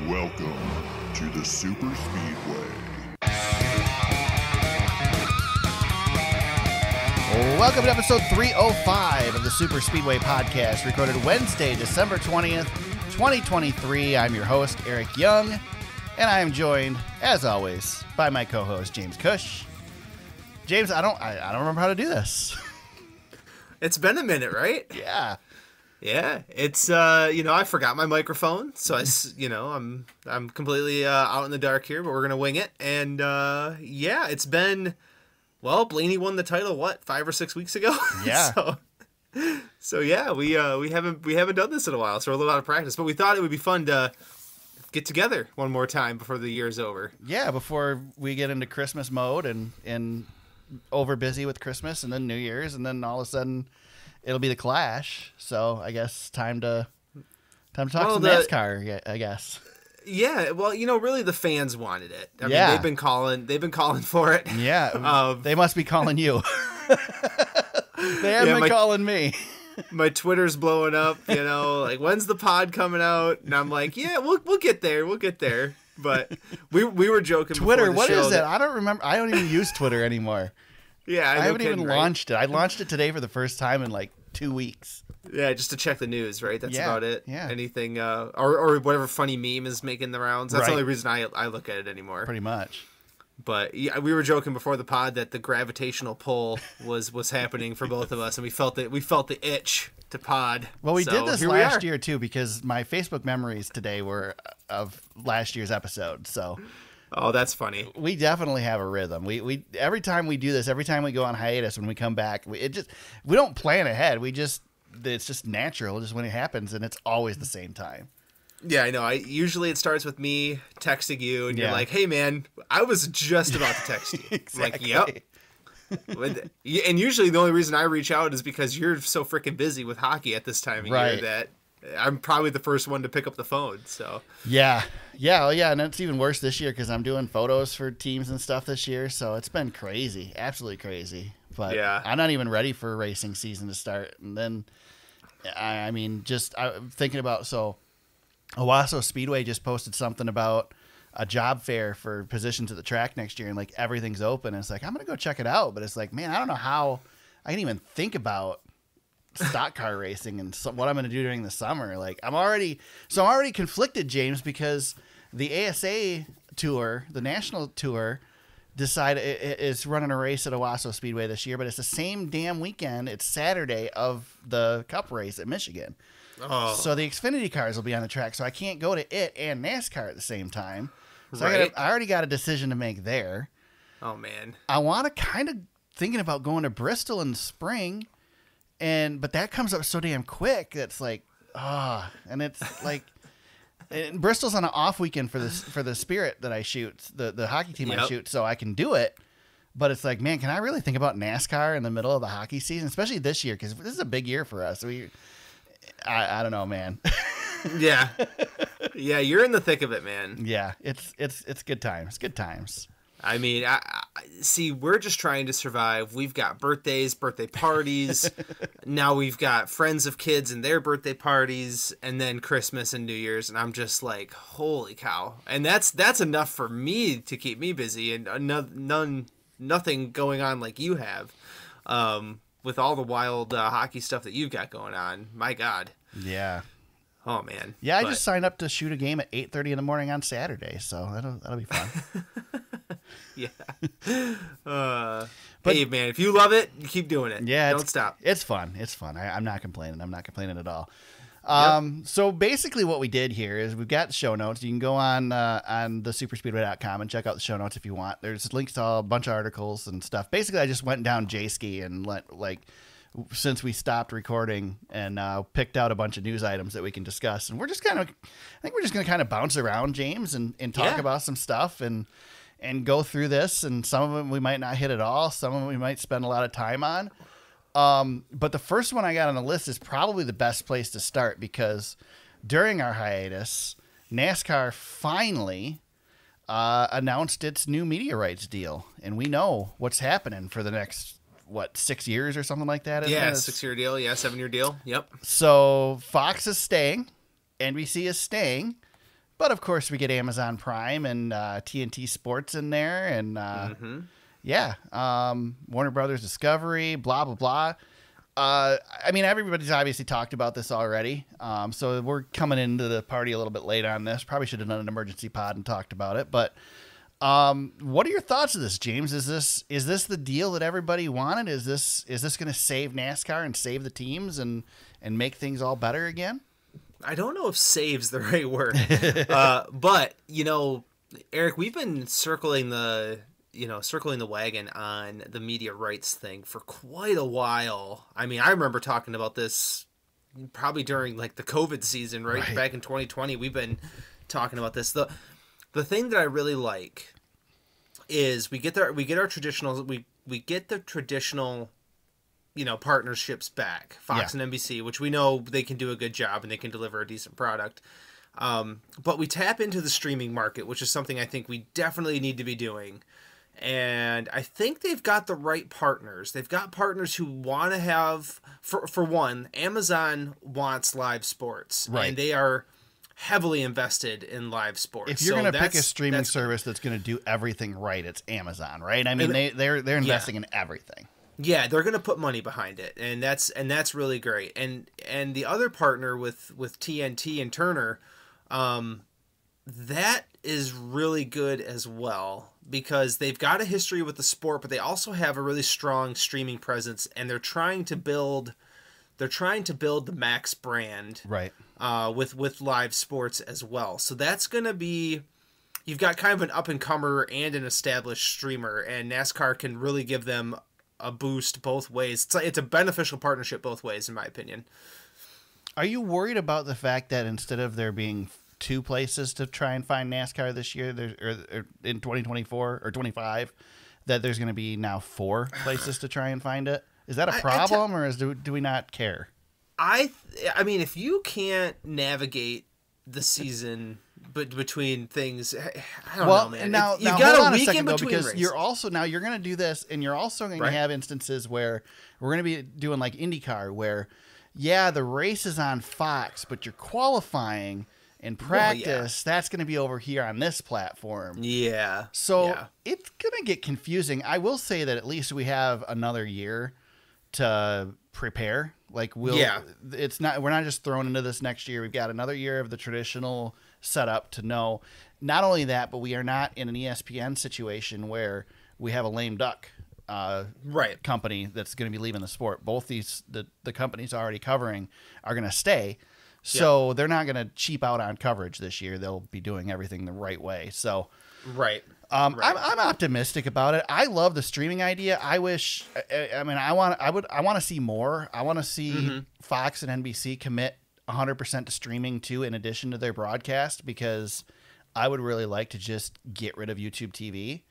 Welcome to the SuperSpeedway. Welcome to episode 305 of the SuperSpeedway Podcast, recorded Wednesday, December 20th, 2023. I'm your host, Aric Young, and I am joined, as always, by my co-host, James Kuch. James, I don't remember how to do this. It's been a minute, right? Yeah. Yeah, it's I forgot my microphone, so I'm completely out in the dark here, but we're gonna wing it. And it's been, well, Blaney won the title 5 or 6 weeks ago. Yeah. so yeah, we haven't done this in a while, so we're a little out of practice. But we thought it would be fun to get together one more time before the year's over. Yeah, before we get into Christmas mode and over busy with Christmas and then New Year's, and then all of a sudden it'll be the Clash. So I guess time to talk some NASCAR, I guess. Yeah, well, really the fans wanted it. I mean, they've been calling for it. Yeah, they must be calling you. They haven't been calling me. My Twitter's blowing up, like, when's the pod coming out? And I'm like, yeah, we'll get there. We'll get there. But we were joking. Twitter, what is it? I don't remember. I don't even use Twitter anymore. Yeah, I haven't even launched it. I launched it today for the first time in like 2 weeks. Yeah, just to check the news, right? That's about it. Yeah. Anything, or whatever funny meme is making the rounds. That's right. the only reason I look at it anymore. Pretty much. But yeah, we were joking before the pod that the gravitational pull was happening for both of us, and we felt the itch to pod. Well, we did this last year too, because my Facebook memories today were of last year's episode. So. Oh, that's funny. We definitely have a rhythm. We every time we do this, every time we go on hiatus, when we come back, we don't plan ahead. It's just natural, just when it happens, and it's always the same time. Yeah, I know. Usually it starts with me texting you, and you're like, "Hey, man, I was just about to text you." Exactly. I'm like, yep. And usually the only reason I reach out is because you're so freaking busy with hockey at this time of year that I'm probably the first one to pick up the phone. So yeah, and it's even worse this year because I'm doing photos for teams and stuff this year. So it's been crazy, absolutely crazy. But yeah, I'm not even ready for racing season to start. And then, I'm thinking about, so Owasso Speedway just posted something about a job fair for positions at the track next year, and like everything's open. And it's like, I'm gonna go check it out, but it's like, man, I don't know how I can even think about stock car racing and what I'm going to do during the summer. Like I'm already conflicted, James, because the ASA tour, the national tour, is running a race at Owasso Speedway this year, but it's the same damn weekend. It's Saturday of the Cup race at Michigan. Oh. So the Xfinity cars will be on the track, so I can't go to it and NASCAR at the same time. So I already got a decision to make there. Oh man, I want to kind of thinking about going to Bristol in the spring. But that comes up so damn quick. That's like, and it's like, and Bristol's on an off weekend for the Spirit that I shoot, the hockey team I shoot, so I can do it. But it's like, man, can I really think about NASCAR in the middle of the hockey season, especially this year, because this is a big year for us. I don't know, man. Yeah, you're in the thick of it, man. Yeah, it's good times. It's good times. I mean, I see, we're just trying to survive. We've got birthdays, birthday parties. Now we've got friends of kids and their birthday parties, and then Christmas and New Year's. And I'm just like, holy cow. And that's enough for me to keep me busy, and nothing going on like you have, with all the wild hockey stuff that you've got going on. My God. Yeah. Oh man. Yeah. I just signed up to shoot a game at 8:30 in the morning on Saturday. So that'll be fun. Yeah. But hey, man, if you love it, you keep doing it. Yeah. Don't stop. It's fun. I'm not complaining. I'm not complaining at all. So basically what we did here is we've got show notes. You can go on the superspeedway.com and check out the show notes if you want. There's links to a bunch of articles and stuff. Basically, I just went down J-Ski and since we stopped recording, and picked out a bunch of news items that we can discuss. And we're just going to kind of bounce around, James, and talk about some stuff and go through this. And some of them we might not hit at all. Some of them we might spend a lot of time on. But the first one I got on the list is probably the best place to start, because during our hiatus, NASCAR finally announced its new media rights deal. And we know what's happening for the next 6 years or something like that? Yeah, 6-year deal. Yeah, 7-year deal. Yep. So Fox is staying, NBC is staying, But of course, we get Amazon Prime and TNT Sports in there, and Warner Brothers Discovery, blah blah blah. I mean, everybody's obviously talked about this already, so we're coming into the party a little bit late on this. Probably should have done an emergency pod and talked about it. But what are your thoughts of this, James? Is this the deal that everybody wanted? Is this going to save NASCAR and save the teams and make things all better again? I don't know if "save's" the right word, but Aric, we've been circling the wagon on the media rights thing for quite a while. I mean, I remember talking about this probably during like the COVID season, right? Back in 2020, we've been talking about this. The thing that I really like is we get the traditional partnerships back, Fox and NBC, which we know they can do a good job and they can deliver a decent product. But we tap into the streaming market, which is something I think we definitely need to be doing. And I think they've got the right partners. They've got partners who want to have, for one, Amazon wants live sports. Right. And they are heavily invested in live sports. If you're going to pick a streaming service that's going to do everything right, it's Amazon, right? I mean, they're investing in everything. Yeah, they're going to put money behind it, and that's really great. And the other partner with TNT and Turner, that is really good as well, because they've got a history with the sport, but they also have a really strong streaming presence, and they're trying to build the Max brand, right? With live sports as well. So that's going to be, you've got kind of an up and comer and an established streamer, and NASCAR can really give them a boost both ways. It's a beneficial partnership both ways, in my opinion. Are you worried about the fact that instead of there being 2 places to try and find NASCAR this year, or in 2024 or 25, that there's going to be now 4 places to try and find it? Is that a problem, or do we not care? I mean, if you can't navigate the season between things, I don't know, man. Now you've got hold on a week second, in though, between because races. you're going to do this, and you're also going to have instances where we're going to be doing like IndyCar, where the race is on Fox, but you're qualifying in practice. That's going to be over here on this platform. Yeah. So it's going to get confusing. I will say that at least we have another year to prepare. Like we're not just thrown into this next year. We've got another year of the traditional setup to know. Not only that, but we are not in an ESPN situation where we have a lame duck company that's going to be leaving the sport. Both the companies already covering are going to stay. So they're not going to cheap out on coverage this year. They'll be doing everything the right way. So I'm optimistic about it. I love the streaming idea. I wish. I want to see more. I want to see Fox and NBC commit 100% to streaming too, in addition to their broadcast, because I would really like to just get rid of YouTube TV.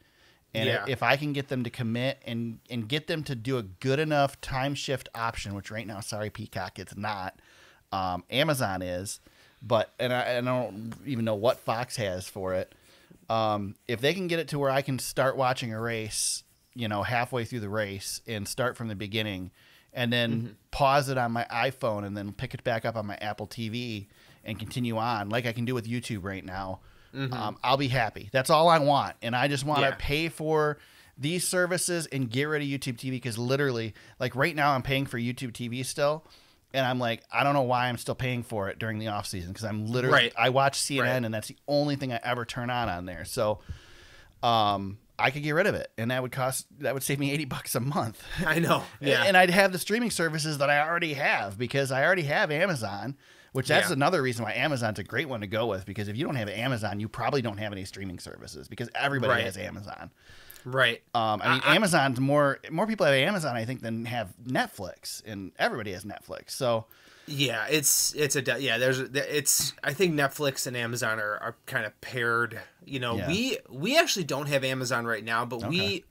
And if I can get them to commit and get them to do a good enough time shift option, which right now, sorry, Peacock, it's not. Amazon is, but I don't even know what Fox has for it. If they can get it to where I can start watching a race, halfway through the race and start from the beginning, and then pause it on my iPhone and then pick it back up on my Apple TV and continue on like I can do with YouTube right now, I'll be happy. That's all I want. And I just want to pay for these services and get rid of YouTube TV, because literally, like right now I'm paying for YouTube TV still. And I'm like, I don't know why I'm still paying for it during the off season, because I'm literally I watch CNN and that's the only thing I ever turn on there. So I could get rid of it, and that would save me $80 a month. I know. Yeah. And I'd have the streaming services that I already have, because I already have Amazon, which that's another reason why Amazon's a great one to go with, because if you don't have Amazon, you probably don't have any streaming services, because everybody has Amazon. Right. Amazon's more people have Amazon, I think, than have Netflix, and everybody has Netflix. So yeah, I think Netflix and Amazon are kind of paired. We actually don't have Amazon right now, but we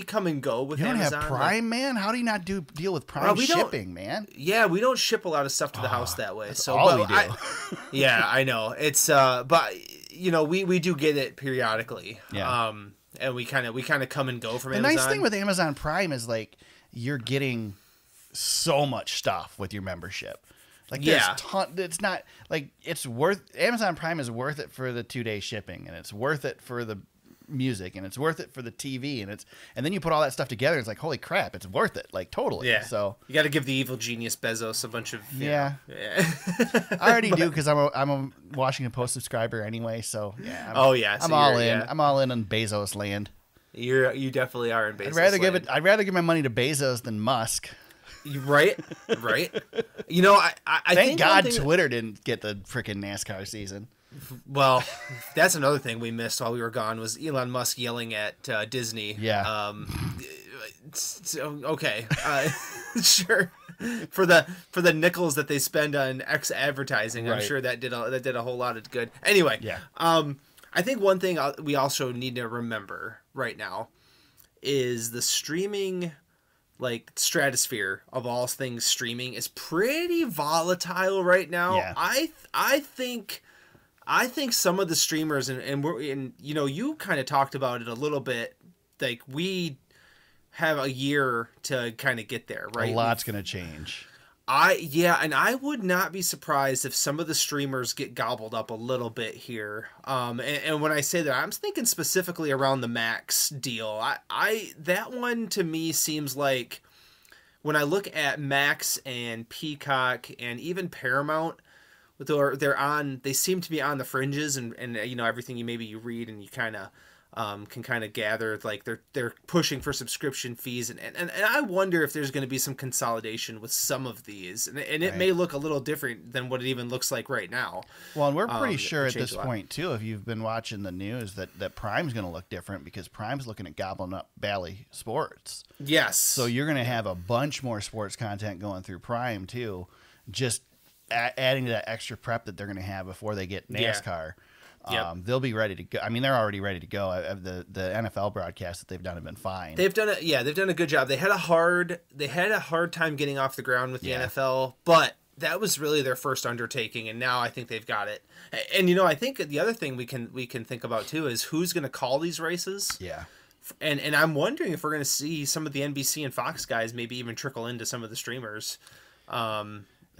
come and go with Amazon. You don't have Prime, man? How do you not deal with Prime shipping, man? Yeah, we don't ship a lot of stuff to the house that way. So all we do. I know. It's but we do get it periodically. Yeah. And we kind of come and go from Amazon. The nice thing with Amazon Prime is like you're getting so much stuff with your membership. Like there's it's not like Amazon Prime is worth it for the 2-day shipping, and it's worth it for the music, and it's worth it for the TV, and then you put all that stuff together, it's like, holy crap, it's worth it, like totally. Yeah. So you got to give the evil genius Bezos a bunch of I already do, because I'm a Washington Post subscriber anyway. So yeah. I'm all in. Yeah. I'm all in on Bezos land. You definitely are in Bezos. I'd rather give my money to Bezos than Musk. Right. You know, I thank God Twitter didn't get the freaking NASCAR season. Well, that's another thing we missed while we were gone, was Elon Musk yelling at Disney. Yeah. Okay. Sure. For the nickels that they spend on X advertising, right. I'm sure that did a whole lot of good. Anyway. Yeah. I think one thing we also need to remember right now is the streaming, like, stratosphere of all things streaming is pretty volatile right now. Yeah. I think some of the streamers, and you know, you kind of talked about it a little bit, like, we have a year to kind of get there, right? A lot's going to change. And I would not be surprised if some of the streamers get gobbled up a little bit here. And when I say that, I'm thinking specifically around the Max deal. That one to me seems like, when I look at Max and Peacock and even Paramount, they seem to be on the fringes, and you know, everything you read and you kind of can kind of gather, like, they're pushing for subscription fees, and I wonder if there's going to be some consolidation with some of these, and it may look a little different than what it even looks like right now. Well, and we're pretty sure at this point too, if you've been watching the news, that Prime's going to look different, because Prime's looking at gobbling up Bally Sports. Yes. So you're going to have a bunch more sports content going through Prime too, just adding to that extra prep that they're going to have before they get NASCAR. Yep. They'll be ready to go. I mean, they're already ready to go. The NFL broadcasts that they've done have been fine. They've done a good job. They had a hard time getting off the ground with the NFL, but that was really their first undertaking, and now I think they've got it. And you know, I think the other thing we can think about too is who's going to call these races. Yeah. And I'm wondering if we're going to see some of the NBC and Fox guys maybe even trickle into some of the streamers.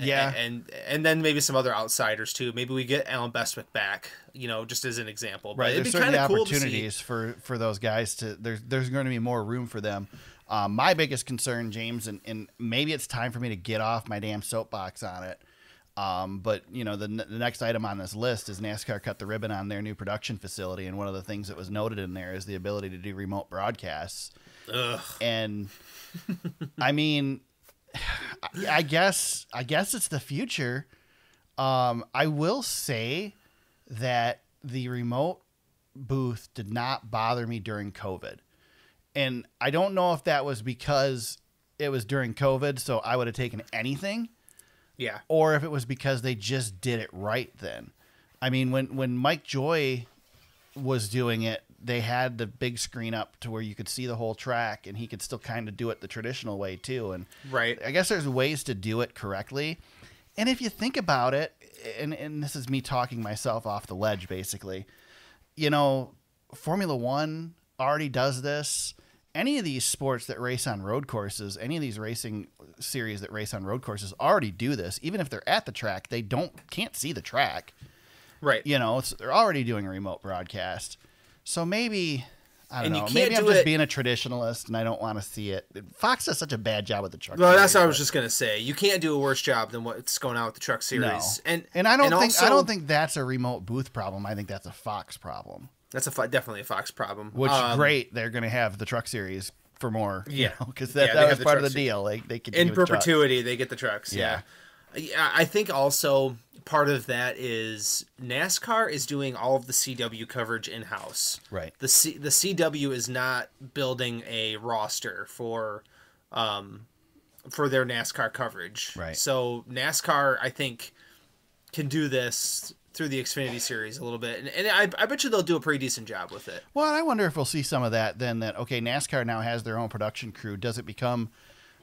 Yeah, and then maybe some other outsiders too. Maybe we get Alan Bestwick back, you know, just as an example. But right, it'd there's be kind of cool opportunities for those guys to. There's going to be more room for them. My biggest concern, James, and maybe it's time for me to get off my damn soapbox on it. But you know, the next item on this list is NASCAR cut the ribbon on their new production facility, and one of the things that was noted in there is the ability to do remote broadcasts. Ugh. And I mean, I guess it's the future. I will say that the remote booth did not bother me during COVID. And I don't know if that was because it was during COVID, so I would have taken anything. Yeah. Or if it was because they just did it right then. I mean, when Mike Joy was doing it, they had the big screen up to where you could see the whole track, and he could still kind of do it the traditional way too. And right. I guess there's ways to do it correctly. And if you think about it, and this is me talking myself off the ledge, basically, you know, Formula One already does this. Any of these sports that race on road courses, any of these racing series that race on road courses already do this. Even if they're at the track, they can't see the track. Right. You know, they're already doing a remote broadcast. So maybe, I don't know, maybe I'm just being a traditionalist and I don't want to see it. Fox does such a bad job with the truck series. Well, that's what I was just going to say. You can't do a worse job than what's going on with the truck series. No. And I don't think that's a remote booth problem. I think that's a Fox problem. That's definitely a Fox problem. Which, great, they're going to have the truck series for more. Yeah. Because that was part of the deal. They could in perpetuity, they get the trucks. Yeah. I think also part of that is NASCAR is doing all of the CW coverage in-house. Right. The CW is not building a roster for their NASCAR coverage. Right. So NASCAR, I think, can do this through the Xfinity series a little bit, and I bet you they'll do a pretty decent job with it. Well, I wonder if we'll see some of that then. That okay, NASCAR now has their own production crew. Does it become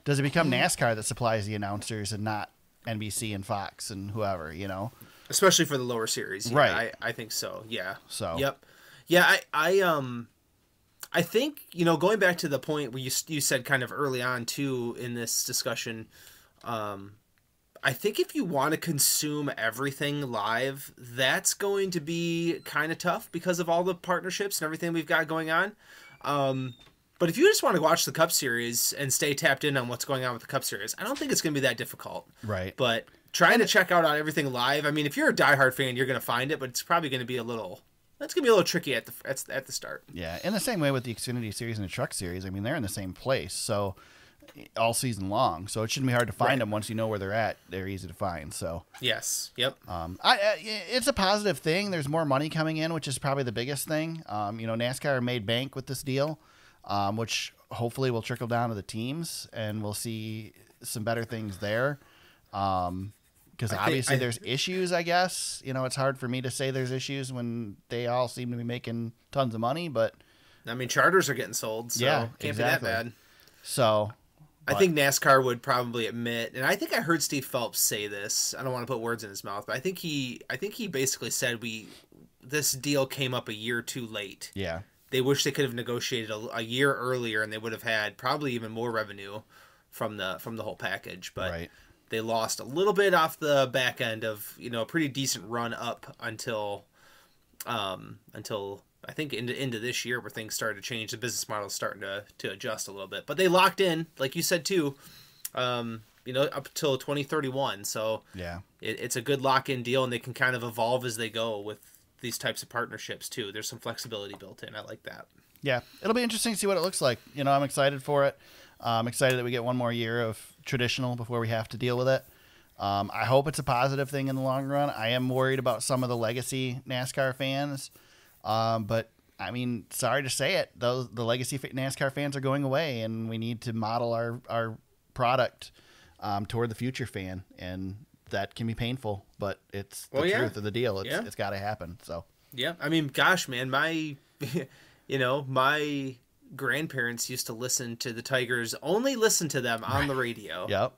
NASCAR that supplies the announcers and not NBC and Fox and whoever, you know? Especially for the lower series, yeah, right? I think so. Yeah. So. Yep. Yeah. I think, you know, going back to the point where you said kind of early on too in this discussion, I think if you want to consume everything live, that's going to be kind of tough because of all the partnerships and everything we've got going on. But if you just want to watch the Cup Series and stay tapped in on what's going on with the Cup Series, I don't think it's going to be that difficult. Right. But trying to check out on everything live, I mean, if you're a diehard fan, you're going to find it, but it's probably going to be a little tricky at the start. Yeah, in the same way with the Xfinity Series and the Truck Series, I mean, they're in the same place, so all season long. So it shouldn't be hard to find them once you know where they're at. They're easy to find. So yes, yep. It's a positive thing. There's more money coming in, which is probably the biggest thing. NASCAR made bank with this deal, which hopefully will trickle down to the teams, and we'll see some better things there. Because obviously there's issues, I guess. It's hard for me to say there's issues when they all seem to be making tons of money, but I mean, charters are getting sold, so can't be that bad. So I think NASCAR would probably admit, and I think I heard Steve Phelps say this. I don't want to put words in his mouth, but I think he basically said this deal came up a year too late. Yeah. They wish they could have negotiated a year earlier, and they would have had probably even more revenue from the whole package. But they lost a little bit off the back end of a pretty decent run up until I think into this year, where things started to change. The business model is starting to adjust a little bit, but they locked in, like you said too, up till 2031. So it's a good lock-in deal, and they can kind of evolve as they go with these types of partnerships too. There's some flexibility built in. I like that. Yeah, it'll be interesting to see what it looks like. I'm excited for it. I'm excited that we get one more year of traditional before we have to deal with it. I hope it's a positive thing in the long run. I am worried about some of the legacy NASCAR fans. But I mean, sorry to say it, the legacy NASCAR fans are going away, and we need to model our product toward the future fan, and that can be painful, but it's the truth of the deal. It's got to happen. So I mean, gosh, man, my grandparents used to listen to the Tigers, only listen to them on the radio. Yep.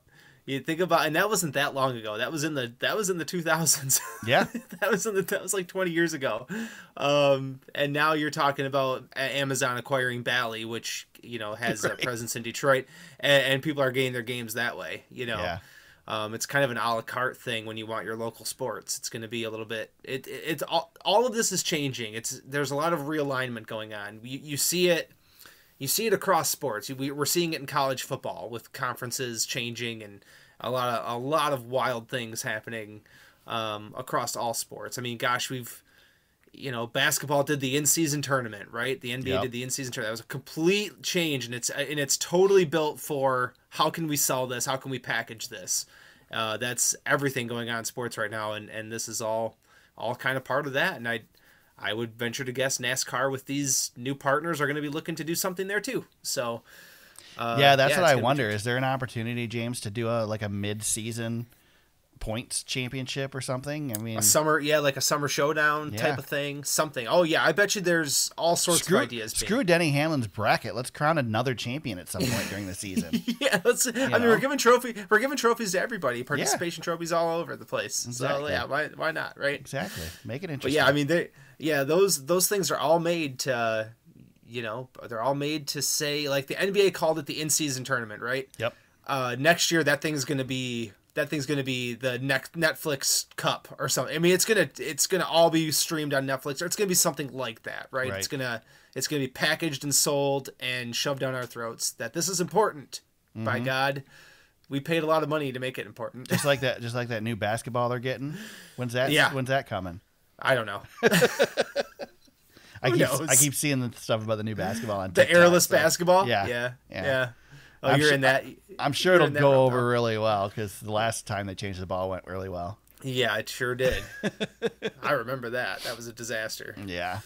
You think about, and that wasn't that long ago. That was in the 2000s. Yeah, that was like 20 years ago. And now you're talking about Amazon acquiring Bally, which has a presence in Detroit, and people are getting their games that way. It's kind of an a la carte thing when you want your local sports. It's going to be a little bit. It's all of this is changing. There's a lot of realignment going on. You see it. You see it across sports. We're seeing it in college football with conferences changing and a lot of wild things happening across all sports. I mean, gosh, basketball did the in-season tournament, right? The NBA did the in-season tournament. That was a complete change, and it's totally built for how can we sell this? How can we package this? That's everything going on in sports right now, and this is all kind of part of that. And I would venture to guess NASCAR with these new partners are going to be looking to do something there too. So, that's what I wonder. Is there an opportunity, James, to do a mid-season points championship or something? I mean, like a summer showdown type of thing. Something. Oh yeah, I bet you there's all sorts of ideas. Screw Denny Hamlin's bracket. Let's crown another champion at some point during the season. We're giving trophies to everybody. Participation trophies all over the place. Exactly. So why not, right? Exactly. Make it interesting. But I mean those things are all made to they're all made to say, like the NBA called it the in-season tournament, right? Yep. Next year that thing's going to be the next Netflix Cup or something. I mean, it's gonna all be streamed on Netflix, or it's gonna be something like that, right? It's gonna be packaged and sold and shoved down our throats that this is important. Mm-hmm. By God, we paid a lot of money to make it important. Just like that new basketball they're getting. When's that coming? I don't know. I keep seeing the stuff about the new basketball on the TikTok, airless basketball. Yeah. Oh, you're in that. I'm sure it'll go over really well because the last time they changed the ball went really well. Yeah, it sure did. I remember that. That was a disaster. Yeah.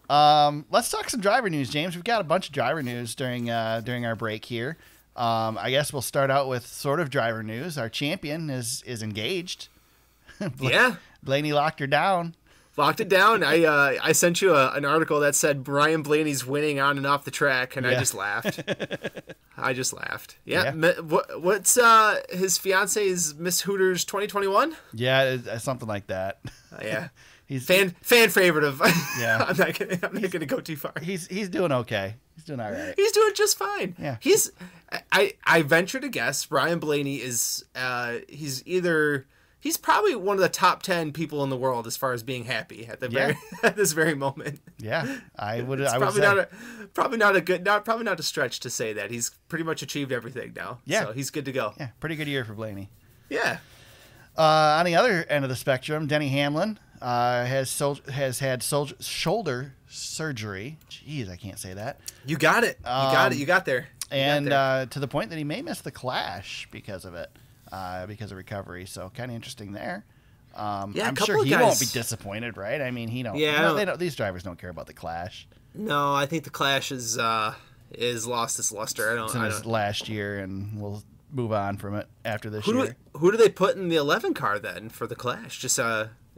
Let's talk some driver news, James. We've got a bunch of driver news during our break here. I guess we'll start out with sort of driver news. Our champion is engaged. Blaney locked her down. Locked it down. I sent you an article that said Brian Blaney's winning on and off the track, and I just laughed. Yeah. What's his fiance's Miss Hooters 2021? Yeah, something like that. Yeah. He's fan favorite of. Yeah. I'm not gonna go too far. He's doing okay. He's doing all right. He's doing just fine. Yeah. I venture to guess Ryan Blaney is he's probably one of the top 10 people in the world as far as being happy at at this very moment. Yeah, I would. It's I would probably not a stretch to say that he's pretty much achieved everything now. Yeah, so he's good to go. Yeah, pretty good year for Blaney. Yeah. On the other end of the spectrum, Denny Hamlin has had shoulder surgery. Jeez, I can't say that. You got it. You got there. To the point that he may miss the Clash because of it, because of recovery. So kind of interesting there. I'm sure he won't be disappointed, right? I mean, he don't. Yeah, these drivers don't care about the Clash. No, I think the Clash is lost its luster. It's in his last year, and we'll move on from it after this year. Who do they put in the 11 car then for the Clash? Just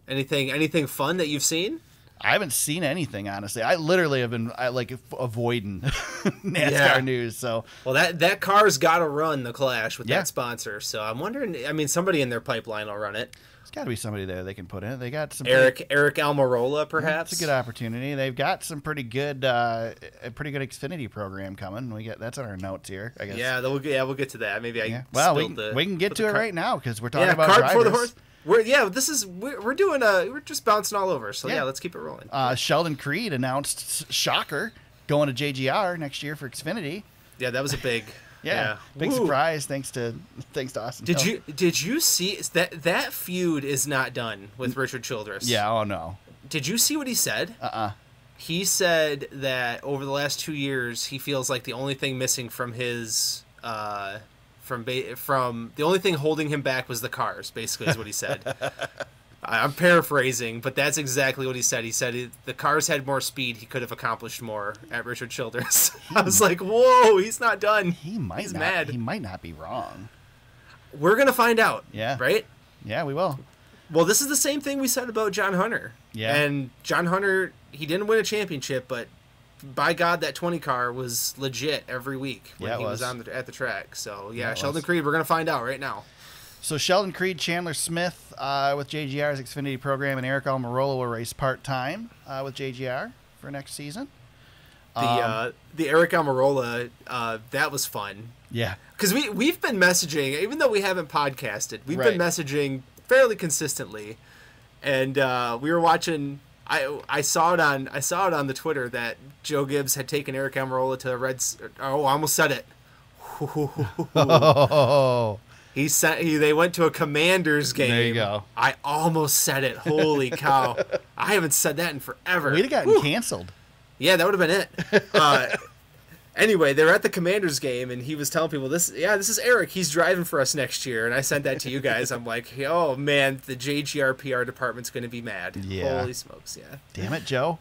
anything fun that you've seen? I haven't seen anything, honestly. I literally have been avoiding NASCAR news. So that car's got to run the Clash with that sponsor. So I'm wondering. I mean, somebody in their pipeline will run it. There's got to be somebody there they can put in. They got some Aric Almirola, perhaps. That's a good opportunity. They've got some pretty good a pretty good Xfinity program coming. That's on our notes here, I guess. Yeah, we'll get to that. Maybe we can get to it right now because we're talking about drivers. For the horse. We're doing we're just bouncing all over. So let's keep it rolling. Sheldon Creed announced, shocker, going to JGR next year for Xfinity. Yeah, that was a big big surprise. Thanks to Austin. Did you see that feud is not done with Richard Childress? Yeah. Oh no. Did you see what he said? He said that over the last 2 years, he feels like the only thing missing from his from the only thing holding him back was the cars, basically, is what he said. I'm paraphrasing, but that's exactly what he said. He said if the cars had more speed, he could have accomplished more at Richard Childress. I was like, whoa, he's not done. He's mad. He might not be wrong. We're going to find out. Yeah. Right? Yeah, we will. Well, this is the same thing we said about John Hunter. Yeah. And John Hunter, he didn't win a championship, but by God, that 20 car was legit every week when he was at the track. So, Sheldon Creed, we're going to find out right now. So, Sheldon Creed, Chandler Smith with JGR's Xfinity program, and Aric Almirola will race part-time with JGR for next season. The Aric Almirola, that was fun. Yeah. Because we've been messaging, even though we haven't podcasted, we've been messaging fairly consistently. And we were watching... I saw it on the Twitter that Joe Gibbs had taken Aric Almirola to the Reds. Oh, I almost said it. They went to a Commanders game. There you go. I almost said it. Holy cow! I haven't said that in forever. We'd have gotten canceled. Yeah, that would have been it. Anyway, they were at the Commanders game, and he was telling people, this is Aric. He's driving for us next year. And I sent that to you guys. I'm like, oh, man, the JGR PR department's going to be mad. Yeah. Holy smokes, yeah. Damn it, Joe.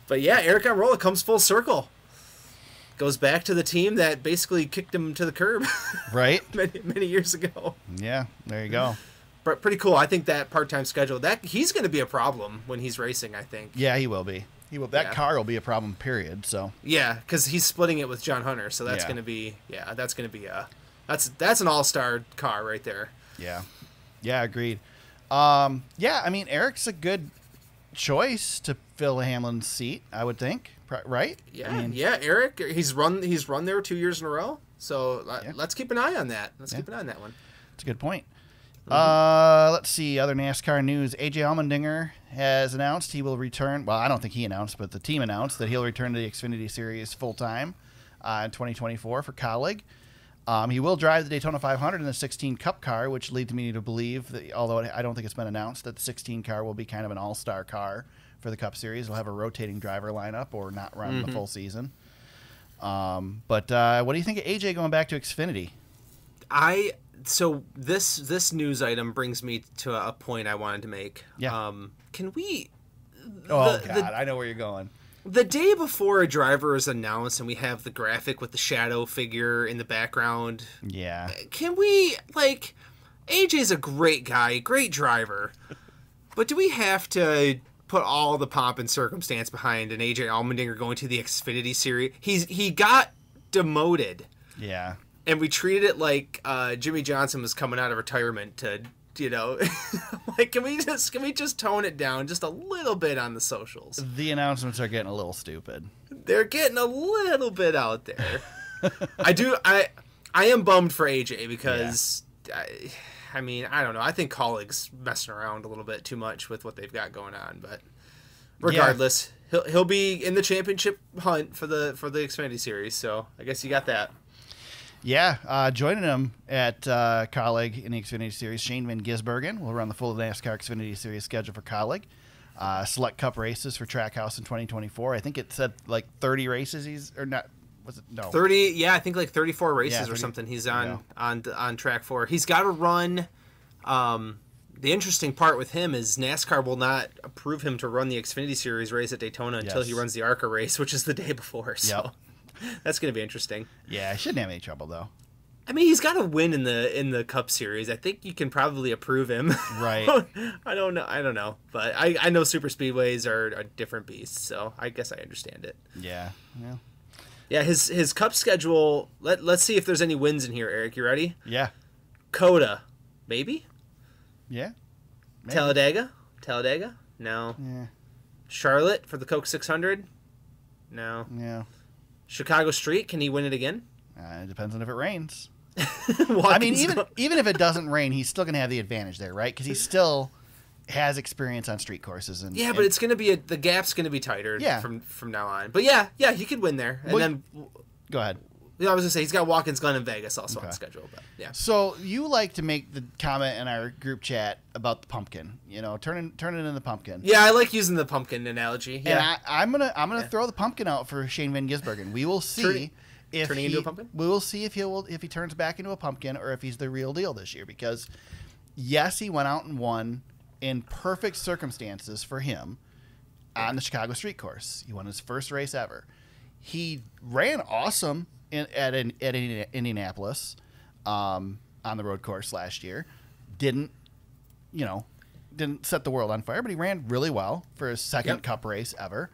But, yeah, Aric Almirola comes full circle. Goes back to the team that basically kicked him to the curb. Right. many years ago. Yeah, there you go. But pretty cool. I think that part-time schedule, he's going to be a problem when he's racing, I think. Yeah, he will be. That car will be a problem, period. So yeah, because he's splitting it with John Hunter, so that's going to be that's an all-star car right there. Yeah, agreed. I mean, Aric's a good choice to fill Hamlin's seat, I would think, right? Yeah, I mean, Aric, he's run there 2 years in a row, so let's keep an eye on that. Keep an eye on that one. That's a good point. Let's see, other NASCAR news. AJ Allmendinger has announced he will return. Well, I don't think he announced, but the team announced that he'll return to the Xfinity Series full-time in 2024 for Kaulig. He will drive the Daytona 500 in the 16 Cup car, which leads me to believe that, although I don't think it's been announced, that the 16 car will be kind of an all-star car for the Cup Series. We'll have a rotating driver lineup or not run the full season. But what do you think of AJ going back to Xfinity? So this news item brings me to a point I wanted to make. Yeah. Can we... I know where you're going. The day before a driver is announced and we have the graphic with the shadow figure in the background. Yeah. Can we, AJ's a great guy, great driver. But do we have to put all the pomp and circumstance behind an AJ Allmendinger going to the Xfinity Series? He got demoted. Yeah. And we treated it like Jimmy Johnson was coming out of retirement to You know, like can we just tone it down just a little bit on the socials? The announcements are getting a little stupid. They're getting a little bit out there. I am bummed for AJ because I mean, I don't know. I think Kaulig's messing around a little bit too much with what they've got going on, but regardless, he'll be in the championship hunt for the Xfinity series. So I guess you got that. Yeah, joining him at Kaulig in the Xfinity Series, Shane VanGisbergen will run the full NASCAR Xfinity Series schedule for Kaulig. Select Cup races for Trackhouse in 2024. I think it said like 30 races. Was it? No. 30. Yeah, I think like 34 races or something. He's on track for. He's got to run. The interesting part with him is NASCAR will not approve him to run the Xfinity Series race at Daytona until he runs the ARCA race, which is the day before. So. That's going to be interesting. Yeah, shouldn't have any trouble though. I mean, he's got to win in the Cup Series. I think you can probably approve him. Right. I don't know, but I know super speedways are a different beast, so I guess I understand it. Yeah. Yeah. His Cup schedule. Let's see if there's any wins in here, Aric. You ready? Yeah. Coda, maybe. Yeah. Maybe. Talladega. No. Yeah. Charlotte for the Coke 600. No. Yeah. Chicago Street, can he win it again? It depends on if it rains. I mean, even if it doesn't rain, he's still going to have the advantage there, right? Because he still has experience on street courses. But it's going to be the gap's going to be tighter from now on. But yeah, he could win there. And then go ahead. I was going to say he's got Watkins Glen in Vegas also on schedule. But yeah. So you like to make the comment in our group chat about the pumpkin, turning it into the pumpkin. Yeah, I like using the pumpkin analogy. Yeah. And I'm gonna throw the pumpkin out for Shane VanGisbergen. We will see turning into a pumpkin. We will see if he turns back into a pumpkin or if he's the real deal this year. Because yes, he went out and won in perfect circumstances for him on the Chicago Street Course. He won his first race ever. He ran awesome at Indianapolis on the road course last year. Didn't set the world on fire, but he ran really well for his second Cup race ever.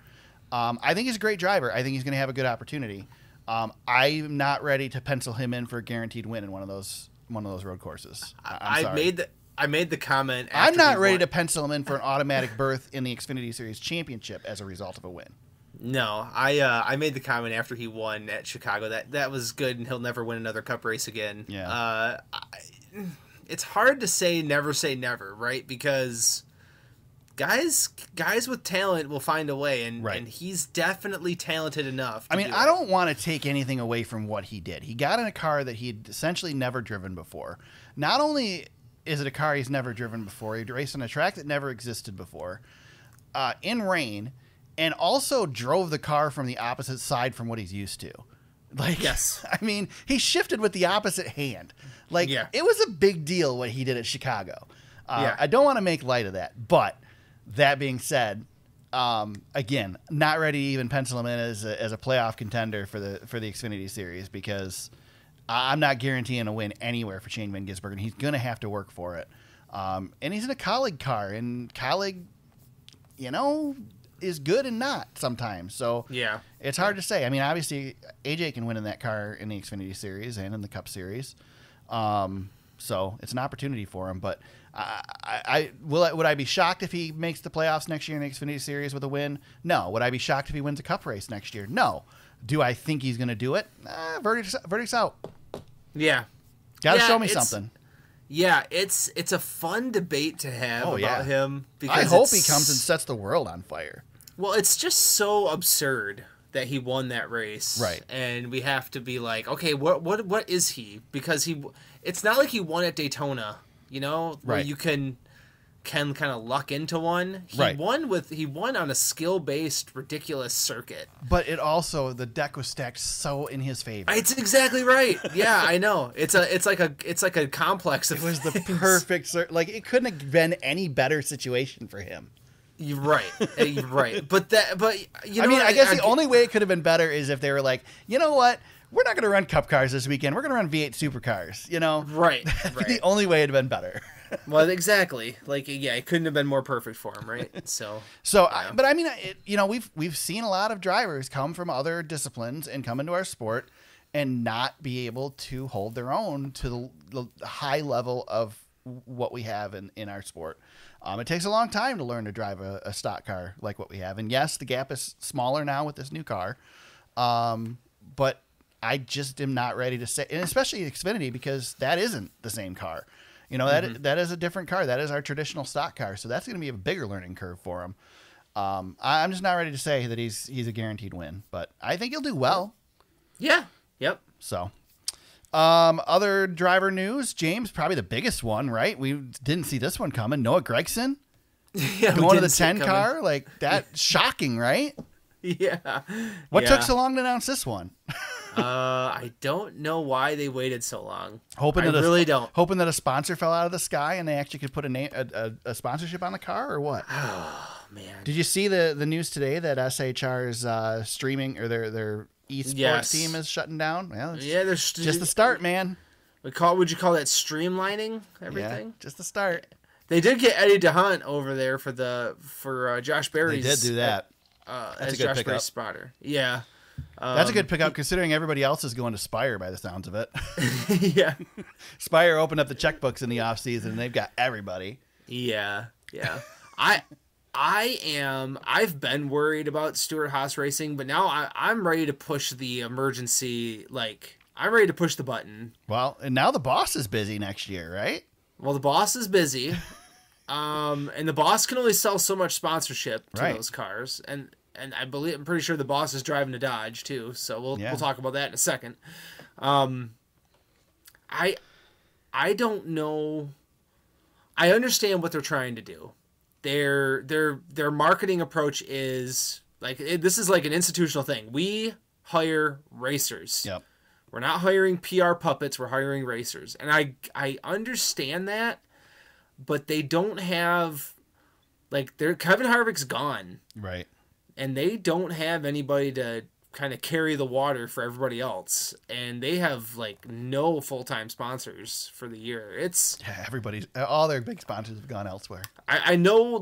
I think he's a great driver. I think he's going to have a good opportunity. I'm not ready to pencil him in for a guaranteed win in one of those road courses. I made the comment. I'm not ready to pencil him in for an automatic berth in the Xfinity Series Championship as a result of a win. No, I made the comment after he won at Chicago that was good and he'll never win another Cup race again. Yeah. It's hard to say never, right? Because guys with talent will find a way, and he's definitely talented enough. I don't want to take anything away from what he did. He got in a car that he'd essentially never driven before. Not only is it a car he's never driven before, he raced on a track that never existed before, in rain. And also drove the car from the opposite side from what he's used to. Yes. I mean, he shifted with the opposite hand. It was a big deal what he did at Chicago. I don't want to make light of that. But that being said, again, not ready to even pencil him in as a playoff contender for the Xfinity Series because I'm not guaranteeing a win anywhere for Shane VanGisbergen. He's going to have to work for it. And he's in a Kaulig car. And Kaulig, is good and not sometimes. So it's hard to say. I mean, obviously AJ can win in that car in the Xfinity Series and in the Cup Series. So it's an opportunity for him, but would I be shocked if he makes the playoffs next year in the Xfinity Series with a win? No. Would I be shocked if he wins a Cup race next year? No. Do I think he's going to do it? Verdict's out. Yeah. Got to show me something. Yeah, it's a fun debate to have about him. Because I hope he comes and sets the world on fire. Well, it's just so absurd that he won that race, right? And we have to be like, okay, what is he? Because it's not like he won at Daytona, where you can kind of luck into one. He won on a skill-based, ridiculous circuit. But it also, the deck was stacked so in his favor. It's exactly right. Yeah, I know. It's like a complex of It was the perfect it couldn't have been any better situation for him. You're right. But I guess the only way it could have been better is if they were like, you know what? We're not going to run Cup cars this weekend. We're going to run V8 supercars, Right. The only way it'd have been better. Well, exactly. It couldn't have been more perfect for him, right? But I mean, we've seen a lot of drivers come from other disciplines and come into our sport and not be able to hold their own to the high level of what we have in our sport. It takes a long time to learn to drive a stock car like what we have. And yes, the gap is smaller now with this new car. But I just am not ready to say, and especially Xfinity, because that isn't the same car. That is a different car. That is our traditional stock car. So that's going to be a bigger learning curve for him. I'm just not ready to say that he's a guaranteed win, but I think he'll do well. Yeah. Yep. So, other driver news, James, probably the biggest one, right? We didn't see this one coming. Noah Gragson going to the 10 car, like that. Shocking, right? Yeah. What took so long to announce this one? I don't know why they waited so long. Hoping that a sponsor fell out of the sky and they actually could put a sponsorship on the car, or what? Oh man! Did you see the news today that SHR's streaming, or their esports team is shutting down? Well, there's just the start, man. Would you call that streamlining everything? Yeah, just the start. They did get Eddie DeHunt over there for Josh Berry's. They did do that. As Josh Berry's spotter. Yeah. That's a good pickup considering everybody else is going to Spire by the sounds of it. Yeah. Spire opened up the checkbooks in the offseason and they've got everybody. Yeah. Yeah. I've been worried about Stewart Haas Racing, but now I'm ready to push the emergency, I'm ready to push the button. Well, and now the boss is busy next year, right? Well, the boss is busy. And the boss can only sell so much sponsorship to those cars. And I'm pretty sure the boss is driving a Dodge too. So we'll talk about that in a second. I don't know. I understand what they're trying to do. Their marketing approach is this is like an institutional thing. We hire racers. Yep. We're not hiring PR puppets. We're hiring racers. And I understand that, but they don't have Kevin Harvick's gone. Right. And they don't have anybody to kind of carry the water for everybody else. And they have no full-time sponsors for the year. All their big sponsors have gone elsewhere. I know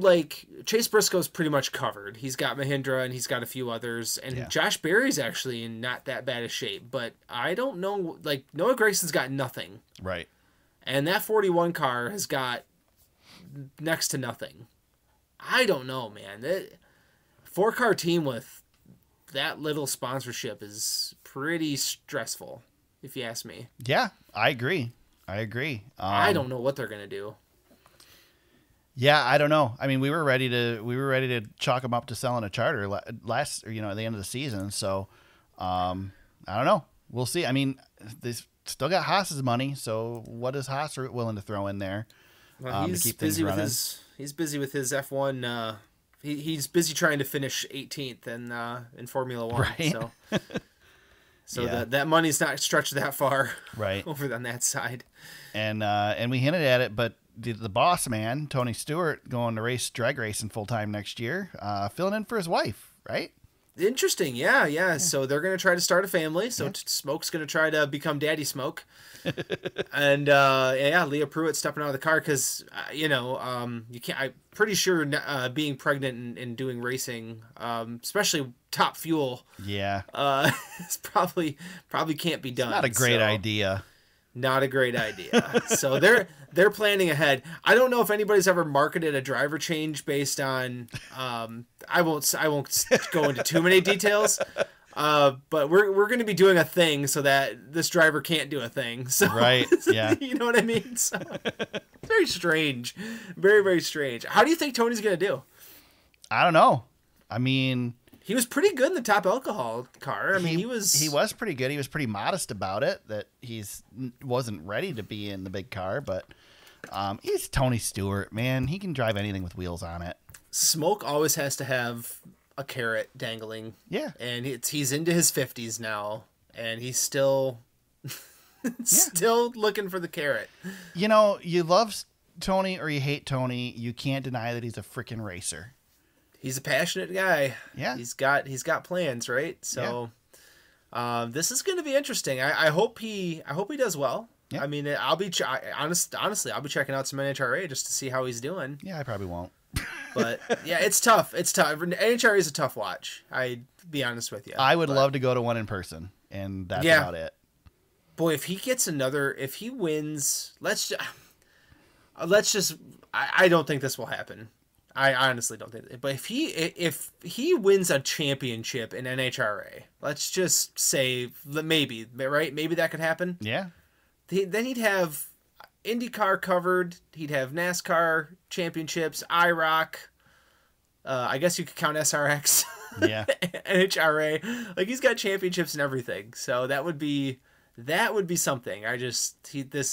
Chase Briscoe's pretty much covered. He's got Mahindra and he's got a few others. And Josh Berry's actually in not that bad a shape. But I don't know, Noah Gragson's got nothing. Right. And that 41 car has got next to nothing. I don't know, man. 4-car team with that little sponsorship is pretty stressful, if you ask me. Yeah, I agree. I don't know what they're gonna do. Yeah, I don't know. I mean, we were ready to chalk them up to selling a charter at the end of the season. So, I don't know. We'll see. I mean, they still got Haas's money. So, what is Haas willing to throw in there? Well, he's to keep busy things running? He's busy with his F1. He's busy trying to finish 18th in Formula One. Right. So that money's not stretched that far. Right. Over on that side. And we hinted at it, but the boss man, Tony Stewart, going to race drag racing full time next year, filling in for his wife, right? Interesting. Yeah. So they're going to try to start a family. So Smoke's going to try to become Daddy Smoke. And Leah Pruitt stepping out of the car because you can't. I'm pretty sure being pregnant and doing racing, especially top fuel, it's probably can't be done. Not a great idea. Not a great idea. So they're planning ahead. I don't know if anybody's ever marketed a driver change based on. I won't go into too many details. But we're going to be doing a thing so that this driver can't do a thing. So, right. Yeah. You know what I mean? So, very strange. Very, very strange. How do you think Tony's going to do? I don't know. I mean, he was pretty good in the top alcohol car. I mean, he was pretty good. He was pretty modest about it, that wasn't ready to be in the big car, but he's Tony Stewart, man. He can drive anything with wheels on it. Smoke always has to have a carrot dangling. Yeah. And he's into his 50s now, and he's still still looking for the carrot. You love Tony or you hate Tony, you can't deny that he's a freaking racer. He's a passionate guy. Yeah. He's got plans, right? So this is going to be interesting. I hope he does well. Yeah. I mean, honestly, I'll be checking out some NHRA just to see how he's doing. Yeah, I probably won't. But yeah, it's tough. NHRA is a tough watch. I'd be honest with you. I would love to go to one in person, and that's about it. Boy, if he wins, I don't think this will happen. I honestly don't think. But if he wins a championship in NHRA, let's just say maybe, right? Maybe that could happen. Yeah. Then he'd have IndyCar covered. He'd have NASCAR championships, IROC. I guess you could count SRX. Yeah. NHRA. Like, he's got championships and everything. So that would be something. This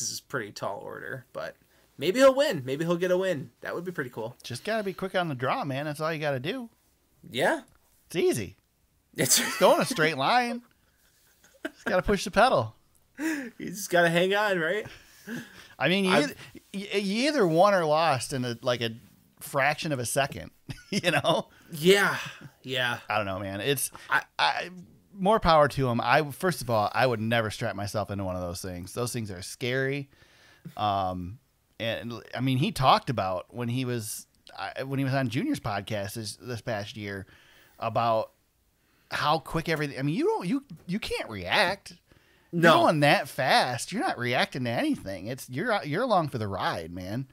is pretty tall order, but maybe he'll win. Maybe he'll get a win. That would be pretty cool. Just got to be quick on the draw, man. That's all you got to do. Yeah. It's easy. It's going a straight line. Just got to push the pedal. You just got to hang on, right? I mean, you either won or lost in a fraction of a second, you know? Yeah. Yeah. I don't know, man. It's more power to him. First of all, I would never strap myself into one of those things. Those things are scary. And I mean, he talked about when he was on Junior's podcast this past year about how quick everything. I mean, you can't react. No. You're going that fast. You're not reacting to anything. You're along for the ride, man.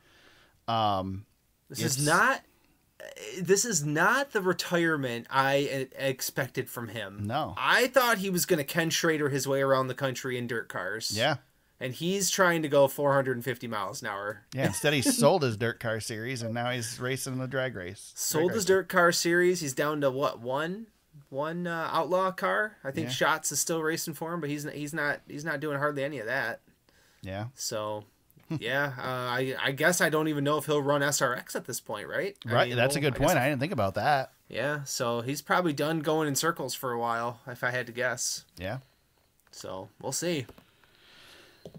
This is not the retirement I expected from him. No. I thought he was going to Ken Schrader his way around the country in dirt cars. Yeah. And he's trying to go 450 miles an hour. Yeah, instead he sold his dirt car series, and now he's racing in a drag race. Sold his dirt car series. He's down to what, one outlaw car? I think Schatz is still racing for him, but he's not doing hardly any of that. Yeah. So, yeah, I guess I don't even know if he'll run SRX at this point, right? Right. I mean, that's a good point. I didn't think about that. Yeah. So he's probably done going in circles for a while, if I had to guess. Yeah. So we'll see.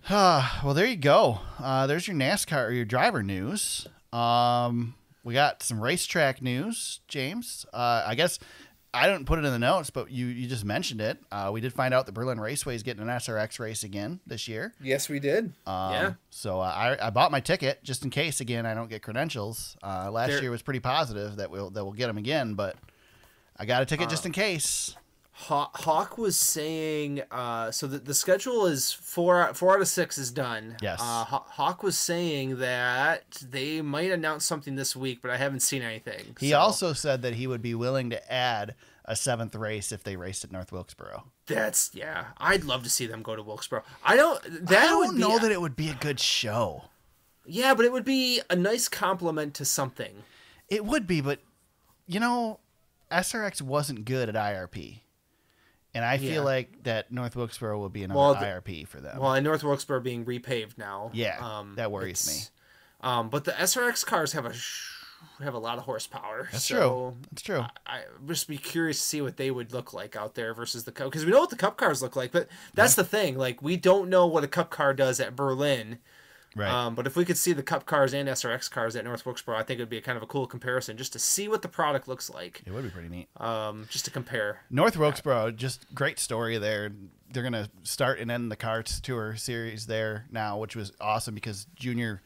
Well, there you go. There's your NASCAR or your driver news. We got some racetrack news, James. I guess I didn't put it in the notes, but you just mentioned it. We did find out the Berlin Raceway is getting an SRX race again this year. Yes, we did. Yeah. So I bought my ticket just in case, again, I don't get credentials. Last year was pretty positive that we'll get them again, but I got a ticket just in case. Hawk was saying, so the schedule is 4 out of 6 is done. Yes. Hawk was saying that they might announce something this week, but I haven't seen anything. He also said that he would be willing to add a 7th race if they raced at North Wilkesboro. I'd love to see them go to Wilkesboro. I don't know that it would be a good show. Yeah, but it would be a nice compliment to something. It would be, but SRX wasn't good at IRP. And I feel like that North Wilkesboro will be another IRP for them. Well, and North Wilkesboro being repaved now. Yeah, that worries me. But the SRX cars have a lot of horsepower. That's true. That's true. I just be curious to see what they would look like out there versus the Cup. Because we know what the Cup cars look like, but that's the thing. Like, we don't know what a Cup car does at Berlin. Right. But if we could see the Cup cars and SRX cars at North Wilkesboro, I think it would be a kind of a cool comparison just to see what the product looks like. It would be pretty neat. Just to compare. North Wilkesboro, just great story there. They're going to start and end the Karts Tour series there now, which was awesome because Junior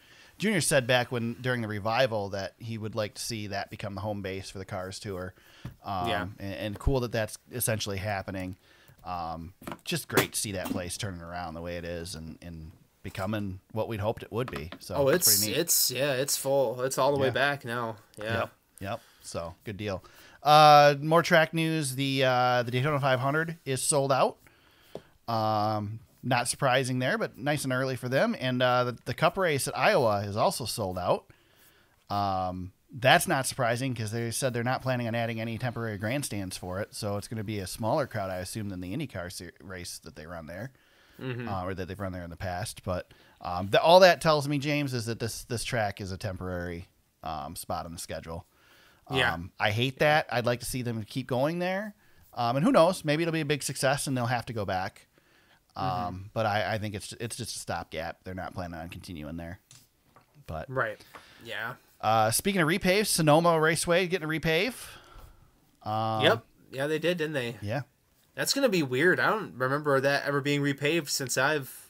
said back during the revival that he would like to see that become the home base for the Cars Tour. And cool that that's essentially happening. Just great to see that place turning around the way it is and becoming what we'd hoped it would be. So it's pretty neat. It's full. It's all the way back now. Yeah. Yep. So good deal. More track news. The Daytona 500 is sold out. Not surprising there, but nice and early for them. And the Cup race at Iowa is also sold out. That's not surprising because they said they're not planning on adding any temporary grandstands for it. So it's going to be a smaller crowd, I assume, than the IndyCar race that they run there. Or that they've run there in the past. But all that tells me, James, is that this track is a temporary spot on the schedule. I hate that. I'd like to see them keep going there. And who knows? Maybe it'll be a big success and they'll have to go back. But I think it's just a stopgap. They're not planning on continuing there. But right. Yeah. Speaking of repave, Sonoma Raceway getting a repave. Yep. Yeah, they did, didn't they? Yeah. That's going to be weird. I don't remember that ever being repaved since I've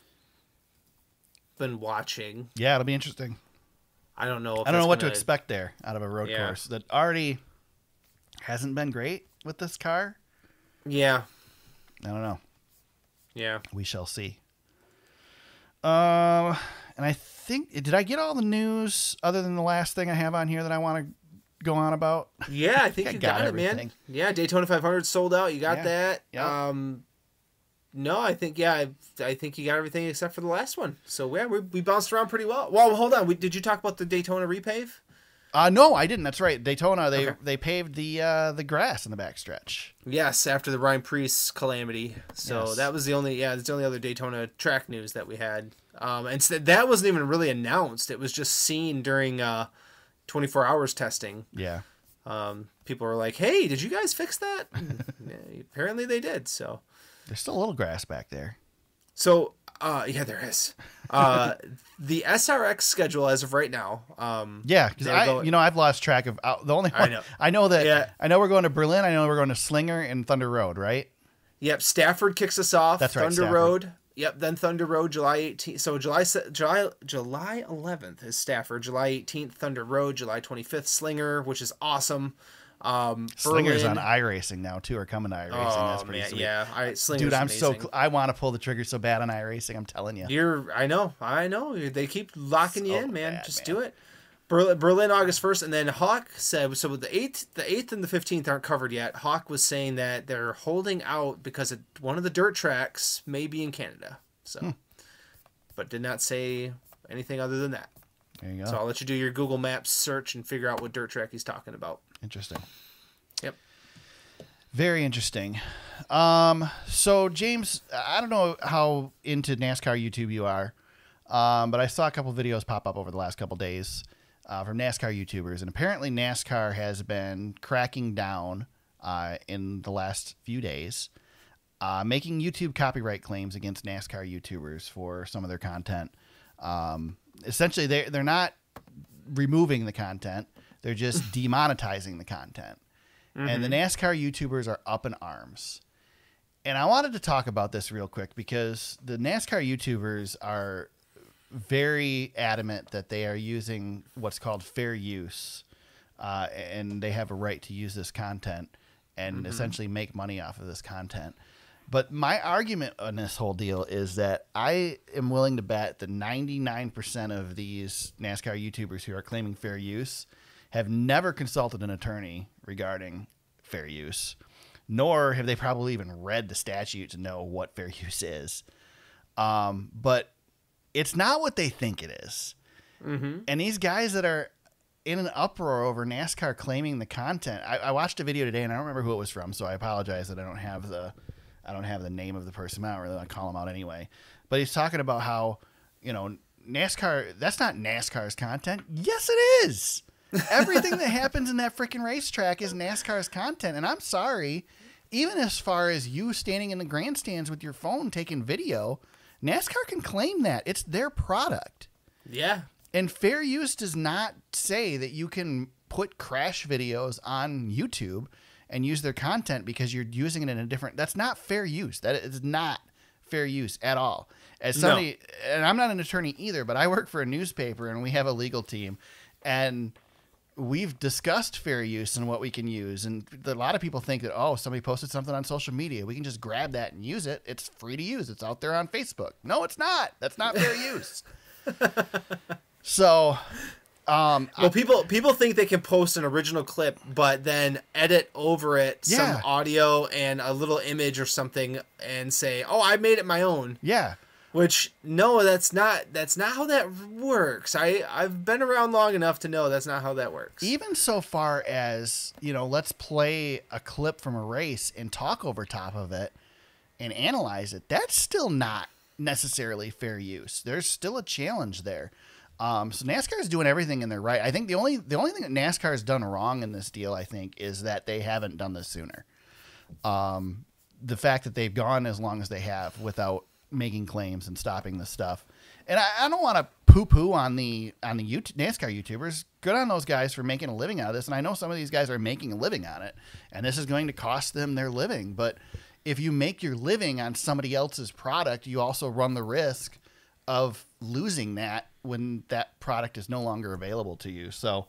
been watching. Yeah, it'll be interesting. I don't know what to expect there out of a road course that already hasn't been great with this car. Yeah. I don't know. Yeah. We shall see. And I think, did I get all the news other than the last thing I have on here that I want to go on about? Yeah, I think you got it, man. Yeah, Daytona 500 sold out. You got that. Yep. No, I think you got everything except for the last one. So yeah, we bounced around pretty well. Well, hold on. Did you talk about the Daytona repave? No, I didn't. That's right. Daytona, they paved the grass in the backstretch. Yes, after the Ryan Preece calamity. So that was the only other Daytona track news that we had. And that wasn't even really announced. It was just seen during 24 hours testing. Yeah. People were like, "Hey, did you guys fix that?" Apparently they did. So there's still a little grass back there. So yeah, there is. The SRX schedule as of right now. Yeah, because I've lost track of the only one. I know that. Yeah. I know we're going to Berlin. I know we're going to Slinger and Thunder Road, right? Yep. Stafford kicks us off. That's right. Thunder Stafford. Road. Yep. Then Thunder Road, July 18th. So July 11th is Stafford. July 18th, Thunder Road. July 25th, Slinger, which is awesome. Slinger's on iRacing now too, or coming to iRacing. That's pretty sweet. Yeah, Dude, I'm amazing. I want to pull the trigger so bad on iRacing. I'm telling you. I know. They keep locking you in, man. Just do it. Berlin August 1st, and then Hawk said so. The 8th and the 15th aren't covered yet. Hawk was saying that they're holding out because one of the dirt tracks may be in Canada. So, but did not say anything other than that. There you go. So I'll let you do your Google Maps search and figure out what dirt track he's talking about. Interesting. Yep. Very interesting. So James, I don't know how into NASCAR YouTube you are, but I saw a couple videos pop up over the last couple days from NASCAR YouTubers, and apparently NASCAR has been cracking down in the last few days, making YouTube copyright claims against NASCAR YouTubers for some of their content. Essentially, they're not removing the content. They're just demonetizing the content. Mm-hmm. And the NASCAR YouTubers are up in arms. And I wanted to talk about this real quick because the NASCAR YouTubers are very adamant that they are using what's called fair use. And they have a right to use this content and essentially make money off of this content. But my argument on this whole deal is that I am willing to bet that 99% of these NASCAR YouTubers who are claiming fair use have never consulted an attorney regarding fair use, nor have they probably even read the statute to know what fair use is. But it's not what they think it is. Mm-hmm. And these guys that are in an uproar over NASCAR claiming the content, I watched a video today and I don't remember who it was from, so I apologize that I don't have the name of the person. I don't really want to call him out anyway. But he's talking about how, NASCAR, that's not NASCAR's content. Yes, it is. Everything that happens in that freaking racetrack is NASCAR's content. And I'm sorry, even as far as you standing in the grandstands with your phone taking video, NASCAR can claim that. It's their product. Yeah. And fair use does not say that you can put crash videos on YouTube and use their content because you're using it in a different... That's not fair use. That is not fair use at all. As somebody, and I'm not an attorney either, but I work for a newspaper and we have a legal team, and we've discussed fair use and what we can use. And a lot of people think that, somebody posted something on social media, we can just grab that and use it. It's free to use. It's out there on Facebook. No, it's not. That's not fair use. So... people think they can post an original clip, but then edit over it some audio and a little image or something and say, I made it my own. Yeah. Which, no, that's not how that works. I've been around long enough to know that's not how that works. Even so far as, let's play a clip from a race and talk over top of it and analyze it. That's still not necessarily fair use. There's still a challenge there. So NASCAR is doing everything in their right. I think the only thing that NASCAR has done wrong in this deal, I think, is that they haven't done this sooner. The fact that they've gone as long as they have without making claims and stopping this stuff. And I don't want to poo-poo on the NASCAR YouTubers. Good on those guys for making a living out of this. And I know some of these guys are making a living on it, and this is going to cost them their living. But if you make your living on somebody else's product, you also run the risk of losing that when that product is no longer available to you. So,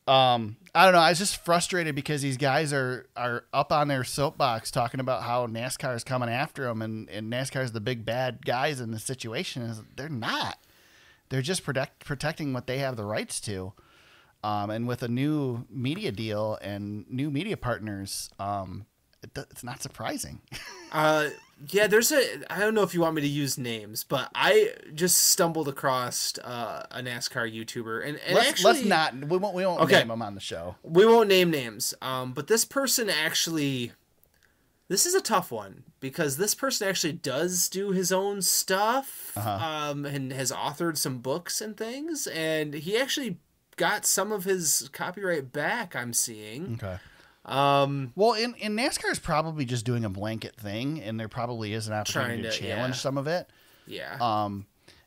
I don't know. I was just frustrated because these guys are up on their soapbox talking about how NASCAR is coming after them and NASCAR is the big bad guys in this situation. They're not. they're just protecting what they have the rights to. And with a new media deal and new media partners, it's not surprising. Yeah, I don't know if you want me to use names, but I just stumbled across a NASCAR YouTuber, and let's not. We won't name them on the show. We won't name names. But this person actually, this is a tough one because this person actually does do his own stuff, and has authored some books and things, and he actually got some of his copyright back. I'm seeing. Okay. Well, in NASCAR is probably just doing a blanket thing, and there probably is an opportunity to challenge some of it. Yeah.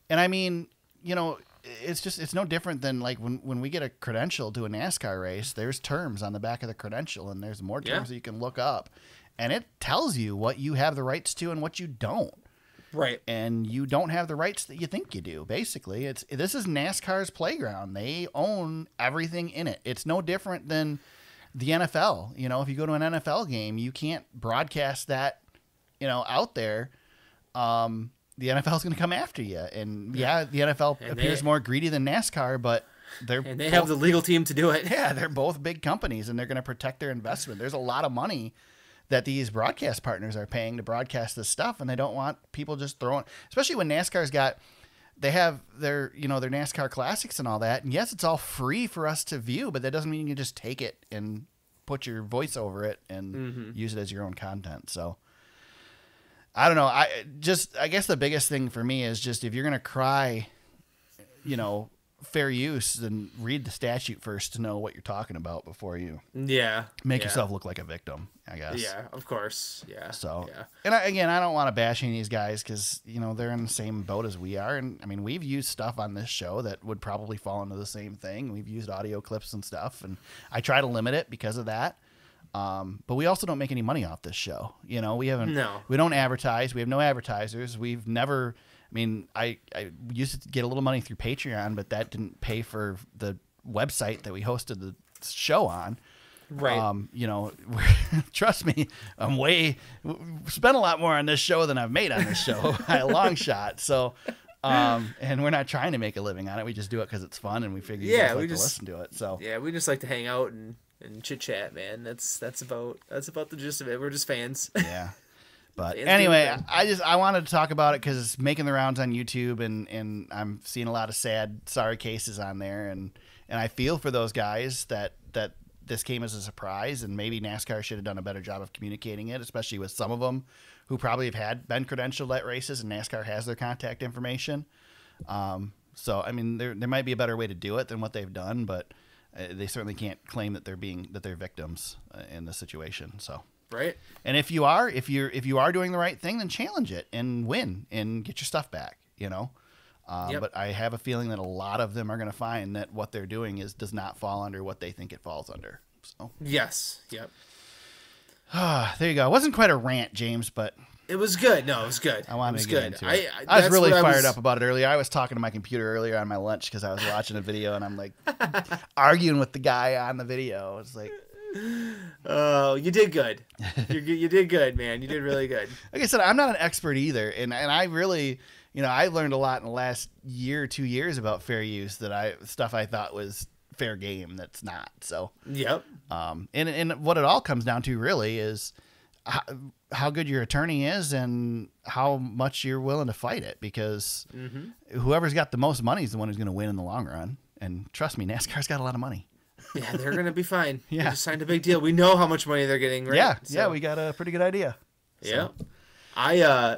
And I mean, it's no different than like when we get a credential to a NASCAR race, there's terms on the back of the credential, and there's more terms that you can look up, and it tells you what you have the rights to and what you don't. Right. And you don't have the rights that you think you do. Basically, this is NASCAR's playground. They own everything in it. It's no different than the NFL. If you go to an NFL game, you can't broadcast that, out there. The NFL is going to come after you. And the NFL appears more greedy than NASCAR, but they have the legal team to do it. Yeah, they're both big companies, and they're going to protect their investment. There's a lot of money that these broadcast partners are paying to broadcast this stuff, and they don't want people just throwing, especially when NASCAR's they have their NASCAR classics and all that. And yes, it's all free for us to view, but that doesn't mean you can just take it and put your voice over it and use it as your own content. So I don't know. I guess the biggest thing for me is just, if you're going to cry, fair use, then read the statute first to know what you're talking about before you make yourself look like a victim, I guess. Yeah, of course. Yeah. So, and I don't want to bash any of these guys because, they're in the same boat as we are. And I mean, we've used stuff on this show that would probably fall into the same thing. We've used audio clips and stuff, and I try to limit it because of that. But we also don't make any money off this show. We don't advertise. We have no advertisers. We've never, I used to get a little money through Patreon, but that didn't pay for the website that we hosted the show on. Right. Trust me, spent a lot more on this show than I've made on this show by a long shot. So, and we're not trying to make a living on it. We just do it because it's fun, and we figure you guys like to listen to it. So we just like to hang out and chit chat, man. That's about the gist of it. We're just fans. Yeah. But anyway, I wanted to talk about it because it's making the rounds on YouTube, and I'm seeing a lot of sad, sorry cases on there, and I feel for those guys that this came as a surprise, and maybe NASCAR should have done a better job of communicating it, especially with some of them who probably have been credentialed at races, and NASCAR has their contact information. So there might be a better way to do it than what they've done, but they certainly can't claim that they're victims in this situation. So. Right. And if you are doing the right thing, then challenge it and win and get your stuff back, But I have a feeling that a lot of them are going to find that what they're doing does not fall under what they think it falls under. So. Yes. Yep. There you go. It wasn't quite a rant, James, but it was good. No, it was good. I wanted to get into it. I was really fired up about it earlier. I was talking to my computer earlier on my lunch because I was watching a video, and I'm like arguing with the guy on the video. It's like, oh, you did good. You did good, man. You did really good. Like I said, I'm not an expert either, and I really, I learned a lot in the last year or 2 years about fair use stuff I thought was fair game that's not. So yep. And what it all comes down to really is how good your attorney is and how much you're willing to fight it, because whoever's got the most money is the one who's going to win in the long run. And trust me, NASCAR's got a lot of money. Yeah, they're going to be fine. Yeah. They just signed a big deal. We know how much money they're getting, right? Yeah, so. Yeah, we got a pretty good idea. Yeah.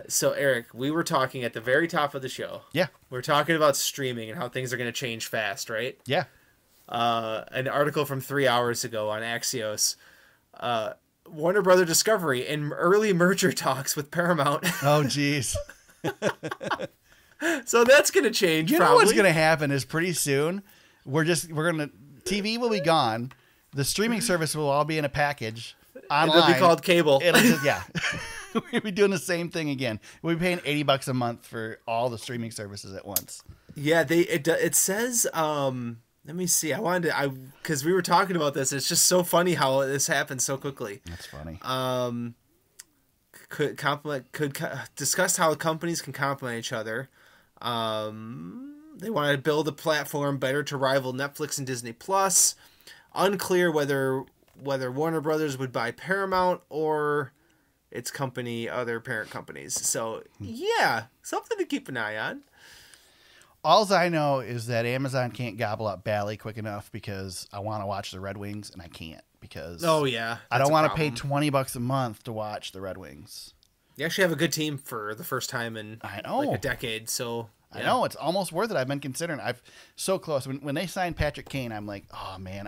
So Aric, we were talking at the very top of the show. Yeah. We're talking about streaming and how things are going to change fast, right? Yeah. An article from 3 hours ago on Axios. Warner Brother Discovery in early merger talks with Paramount. Oh, jeez. So that's going to change. You know what's going to happen is pretty soon TV will be gone. The streaming service will all be in a package online. It'll be called cable. We'll be doing the same thing again. We'll be paying $80 a month for all the streaming services at once. Yeah, it says. Let me see. Because we were talking about this. It's just so funny how this happened so quickly. That's funny. Could discuss how companies can complement each other. They want to build a platform better to rival Netflix and Disney Plus. Unclear whether Warner Brothers would buy Paramount or its other parent companies. So, yeah, something to keep an eye on. All I know is that Amazon can't gobble up Bally quick enough because I want to watch the Red Wings, and I can't because I don't want to pay $20 a month to watch the Red Wings. You actually have a good team for the first time in like a decade, so... Yeah. I know, it's almost worth it. I've been considering. So close. When they signed Patrick Kane, I'm like, oh, man,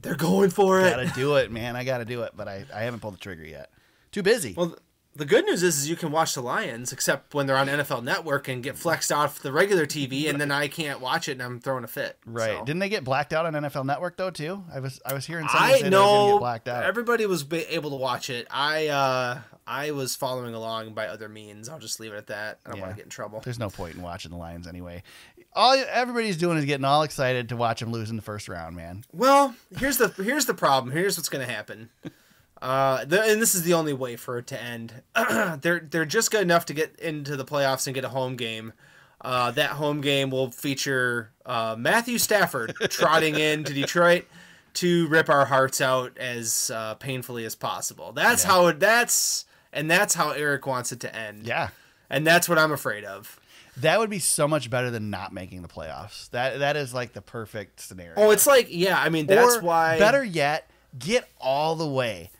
They're going for it. Gotta do it, man. I gotta do it, but I haven't pulled the trigger yet. Too busy. Well, the good news is you can watch the Lions, except when they're on NFL Network and get flexed off the regular TV, and then I can't watch it, and I'm throwing a fit. Right. So. Didn't they get blacked out on NFL Network, though, too? I was hearing something say they were going to get blacked out. Everybody was able to watch it. I was following along by other means. I'll just leave it at that. I don't want to get in trouble. There's no point in watching the Lions anyway. Everybody's doing is getting all excited to watch them lose in the first round, man. Well, here's the problem. Here's what's going to happen. And this is the only way for it to end. They're just good enough to get into the playoffs and get a home game. That home game will feature Matthew Stafford trotting into Detroit to rip our hearts out as painfully as possible. That's how Aric wants it to end. Yeah, and that's what I'm afraid of. That would be so much better than not making the playoffs. That is like the perfect scenario. Oh, it's like, yeah, I mean, that's why. Better yet, get all the way,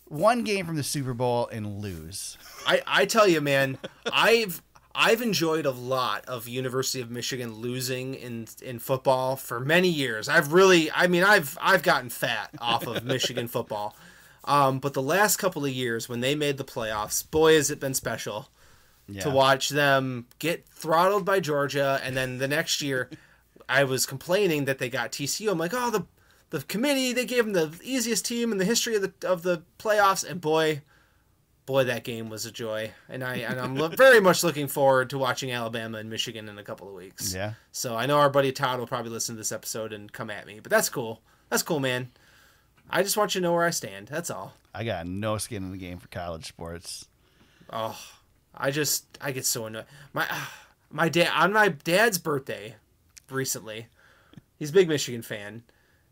one game from the Super Bowl and lose. I tell you, man, I've enjoyed a lot of University of Michigan losing in football for many years. I've gotten fat off of Michigan football. But the last couple of years when they made the playoffs, boy, has it been special to watch them get throttled by Georgia. And then the next year I was complaining that they got TCU. I'm like, oh, the committee, they gave them the easiest team in the history of the playoffs. And boy, that game was a joy. And I'm very much looking forward to watching Alabama and Michigan in a couple of weeks. Yeah. So I know our buddy Todd will probably listen to this episode and come at me, but that's cool. That's cool, man. I just want you to know where I stand. That's all. I got no skin in the game for college sports. Oh, I get so annoyed. My dad, on my dad's birthday recently, he's a big Michigan fan.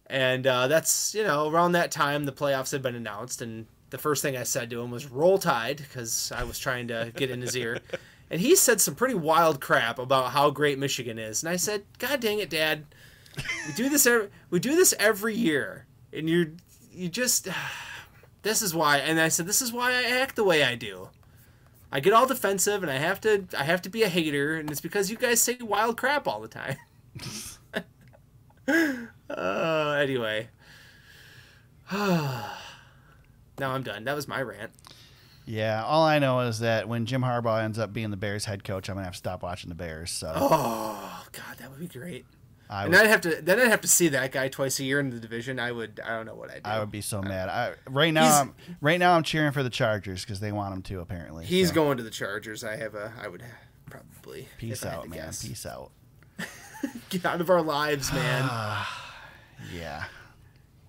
And that's, around that time the playoffs had been announced. And the first thing I said to him was roll Tide, because I was trying to get in his ear. And he said some pretty wild crap about how great Michigan is. And I said, God dang it, Dad. We do this every year. And you just, this is why. And I said, this is why I act the way I do. I get all defensive and I have to be a hater. And it's because you guys say wild crap all the time. Anyway. Now I'm done. That was my rant. Yeah, all I know is that when Jim Harbaugh ends up being the Bears head coach, I'm gonna have to stop watching the Bears. So. Oh God, that would be great. I'd have to see that guy twice a year in the division. I don't know what I'd do. I would be so mad. Right now I'm cheering for the Chargers because they want him to. Apparently, he's going to the Chargers. I would probably. Peace out, man. Guess. Peace out. Get out of our lives, man. Yeah.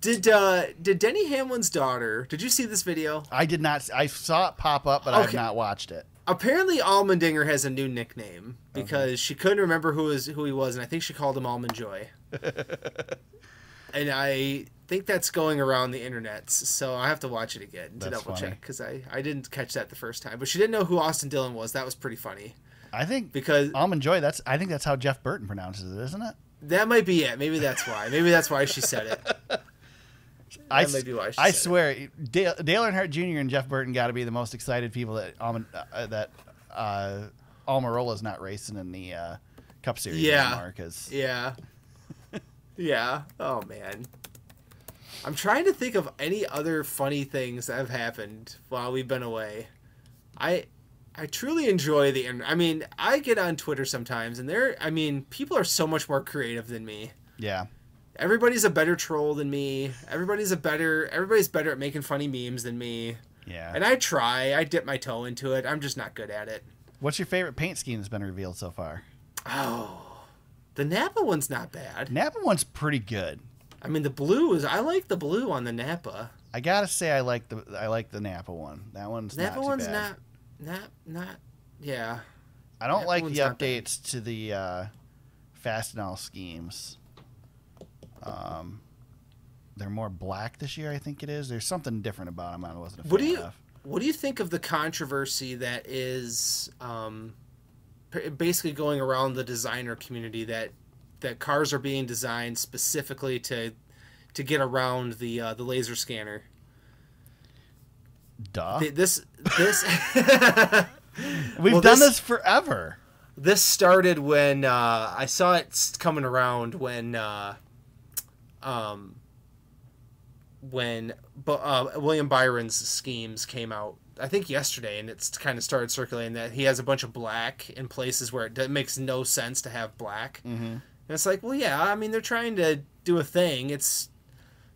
Did Denny Hamlin's daughter? Did you see this video? I did not. I saw it pop up, but I have not watched it. Apparently, Allmendinger has a new nickname because she couldn't remember who he was, and I think she called him Almond Joy. And I think that's going around the internet, so I have to watch it again to double check because I didn't catch that the first time. But she didn't know who Austin Dillon was. That was pretty funny. I think because Almond Joy. I think that's how Jeff Burton pronounces it, isn't it? That might be it. Maybe that's why. Maybe that's why she said it. I swear, Dale Earnhardt Jr. and Jeff Burton got to be the most excited people that Almirola's not racing in the Cup Series anymore. Yeah. Oh man, I'm trying to think of any other funny things that have happened while we've been away. I truly enjoy the internet. I mean, I get on Twitter sometimes, and people are so much more creative than me. Yeah. Everybody's a better troll than me. Everybody's better at making funny memes than me. Yeah. And I dip my toe into it. I'm just not good at it. What's your favorite paint scheme that's been revealed so far? Oh, the Napa one's not bad. Napa one's pretty good. I like the blue on the Napa. I gotta say I like the Napa one. That one's Napa not too one's bad. not yeah. I don't like the updates to the Fastenal schemes. They're more black this year, I think it is. There's something different about them I wasn't a fan of. What do you think of the controversy that is basically going around the designer community that cars are being designed specifically to get around the laser scanner? Duh. We've done this forever. This started when I saw it coming around when William Byron's schemes came out, I think yesterday, and it's kind of started circulating that he has a bunch of black in places where it makes no sense to have black. Mm-hmm. And it's like, well, yeah, I mean, they're trying to do a thing.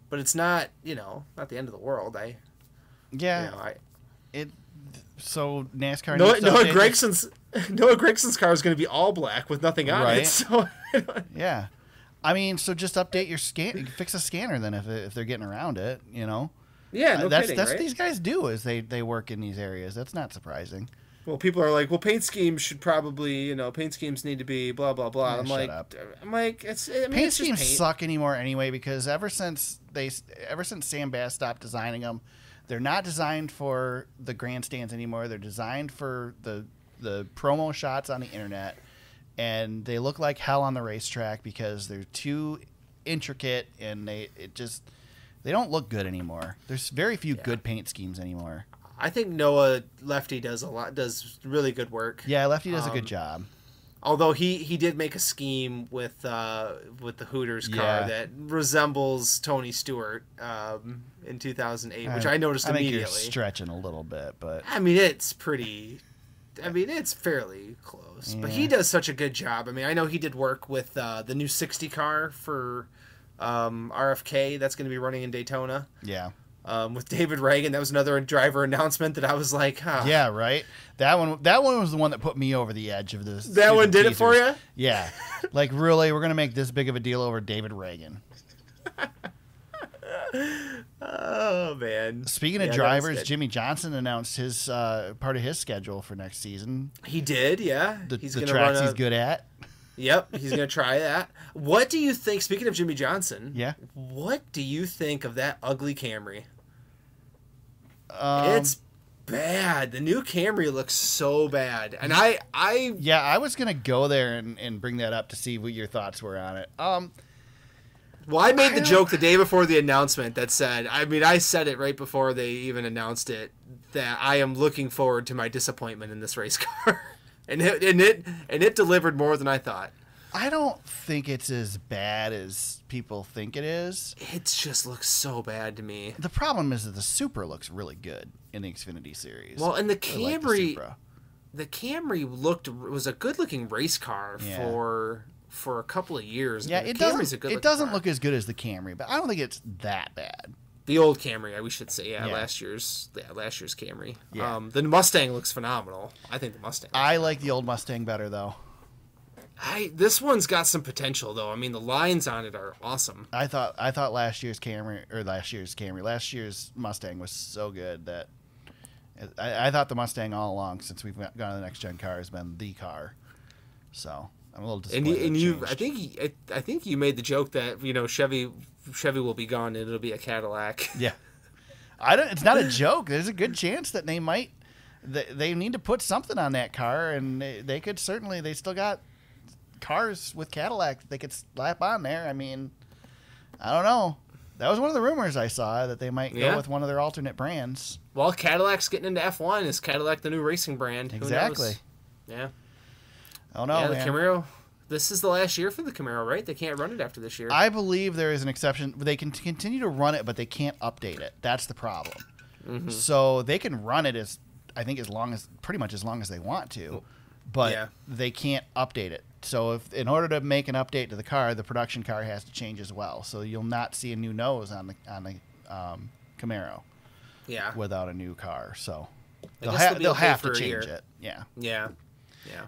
But it's not, not the end of the world. So NASCAR. Noah Gregson's car is going to be all black with nothing on it. So yeah. I mean, so just update your fix a scanner then if they're getting around it, Yeah, no that's kidding, that's right? what these guys do is they work in these areas. That's not surprising. Well, people are like, well, paint schemes should probably, paint schemes need to be blah blah blah. Yeah, I'm like, paint schemes suck anymore anyway because ever since Sam Bass stopped designing them, they're not designed for the grandstands anymore. They're designed for the promo shots on the internet. And they look like hell on the racetrack because they're too intricate and they don't look good anymore. There's very few good paint schemes anymore. I think Noah Lefty does really good work. Yeah, Lefty does a good job. Although he did make a scheme with the Hooters car that resembles Tony Stewart in 2008, which I noticed immediately. I think you're stretching a little bit, but I mean it's fairly close. Yeah. But he does such a good job. I mean, I know he did work with the new 60 car for RFK that's going to be running in Daytona. Yeah. With David Reagan, that was another driver announcement that I was like, huh. Yeah, right. That one was the one that put me over the edge of this. That one did it for you? Yeah. Like, really, we're going to make this big of a deal over David Reagan. Oh, man. Speaking of drivers, Jimmy Johnson announced his part of his schedule for next season. He did, yeah. The tracks he's good at. Yep, he's going to try that. What do you think, speaking of Jimmy Johnson, what do you think of that ugly Camry? It's bad. The new Camry looks so bad. And I was going to go there and bring that up to see what your thoughts were on it. Well, I made the joke the day before the announcement that said, I said it right before they even announced it, that I am looking forward to my disappointment in this race car. and it delivered more than I thought. I don't think it's as bad as people think it is. It just looks so bad to me. The problem is that the Supra looks really good in the Xfinity series. Well, and the Camry, was a good-looking race car for a couple of years. Yeah, it doesn't look as good as the Camry, but I don't think it's that bad. The old Camry, we should say, last year's Camry. Yeah. The Mustang looks phenomenal. I think the Mustang. I like the old Mustang better though. This one's got some potential though. I mean, the lines on it are awesome. I thought last year's Mustang was so good that I thought the Mustang all along since we've gone to the next gen car has been the car. So I'm a little disappointed. And you, I think you made the joke that Chevy will be gone and it'll be a Cadillac. Yeah, it's not a joke. There's a good chance that they might. They need to put something on that car, and they could certainly. They still got cars with Cadillac that they could slap on there. I mean, I don't know. That was one of the rumors I saw that they might go with one of their alternate brands. Well, Cadillac's getting into F1. Is Cadillac the new racing brand? Exactly. Who knows? Yeah. Oh no, the Camaro. This is the last year for the Camaro, right? They can't run it after this year. I believe there is an exception. They can continue to run it, but they can't update it. That's the problem. Mm-hmm. So they can run it pretty much as long as they want to, but they can't update it. So if in order to make an update to the car, the production car has to change as well. So you'll not see a new nose on the Camaro. Yeah. Without a new car, so they'll have to change it. Yeah. Yeah.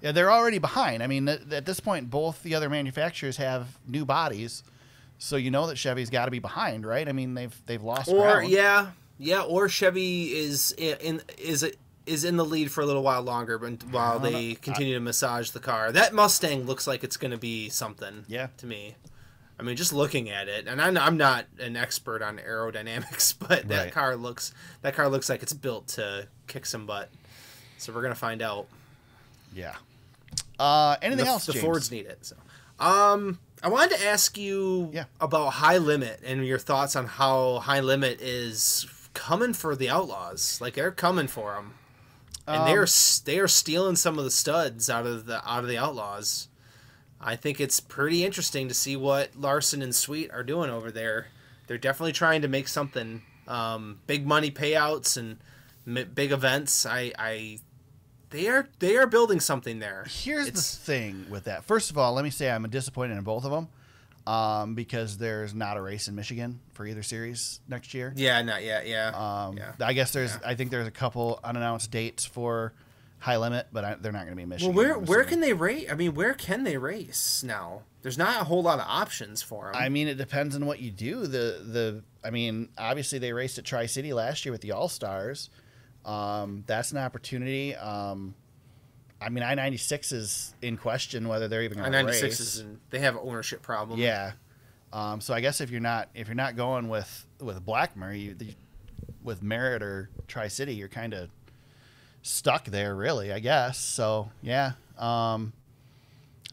Yeah, they're already behind. I mean, at this point, both the other manufacturers have new bodies, so you know that Chevy's got to be behind, right? I mean, they've lost ground. Or Chevy is is in the lead for a little while longer, but while they continue to massage the car. That Mustang looks like it's going to be something. Yeah. To me, I mean, just looking at it, and I'm not an expert on aerodynamics, but that car looks like it's built to kick some butt. So we're gonna find out. Yeah. Anything else? The James? Fords need it. So, I wanted to ask you about High Limit and your thoughts on how High Limit is coming for the Outlaws. Like, they're coming for them, and they are stealing some of the studs out of the Outlaws. I think it's pretty interesting to see what Larson and Sweet are doing over there. They're definitely trying to make something. Big money payouts and big events. They are building something there. Here's the thing with that. First of all, let me say I'm disappointed in both of them because there's not a race in Michigan for either series next year. Yeah, not yet. Yeah. I guess I think there's a couple unannounced dates for High Limit, but they're not going to be in Michigan. Well, where can they race? I mean, where can they race now? There's not a whole lot of options for them. I mean, it depends on what you do. I mean, obviously they raced at Tri-City last year with the All-Stars. That's an opportunity. I mean, I-96 is in question whether they're even going to race. I-96 they have an ownership problem. Yeah. So I guess if you're not going with Blackmer, with Merritt or Tri-City, you're kind of stuck there, really, I guess. So yeah. I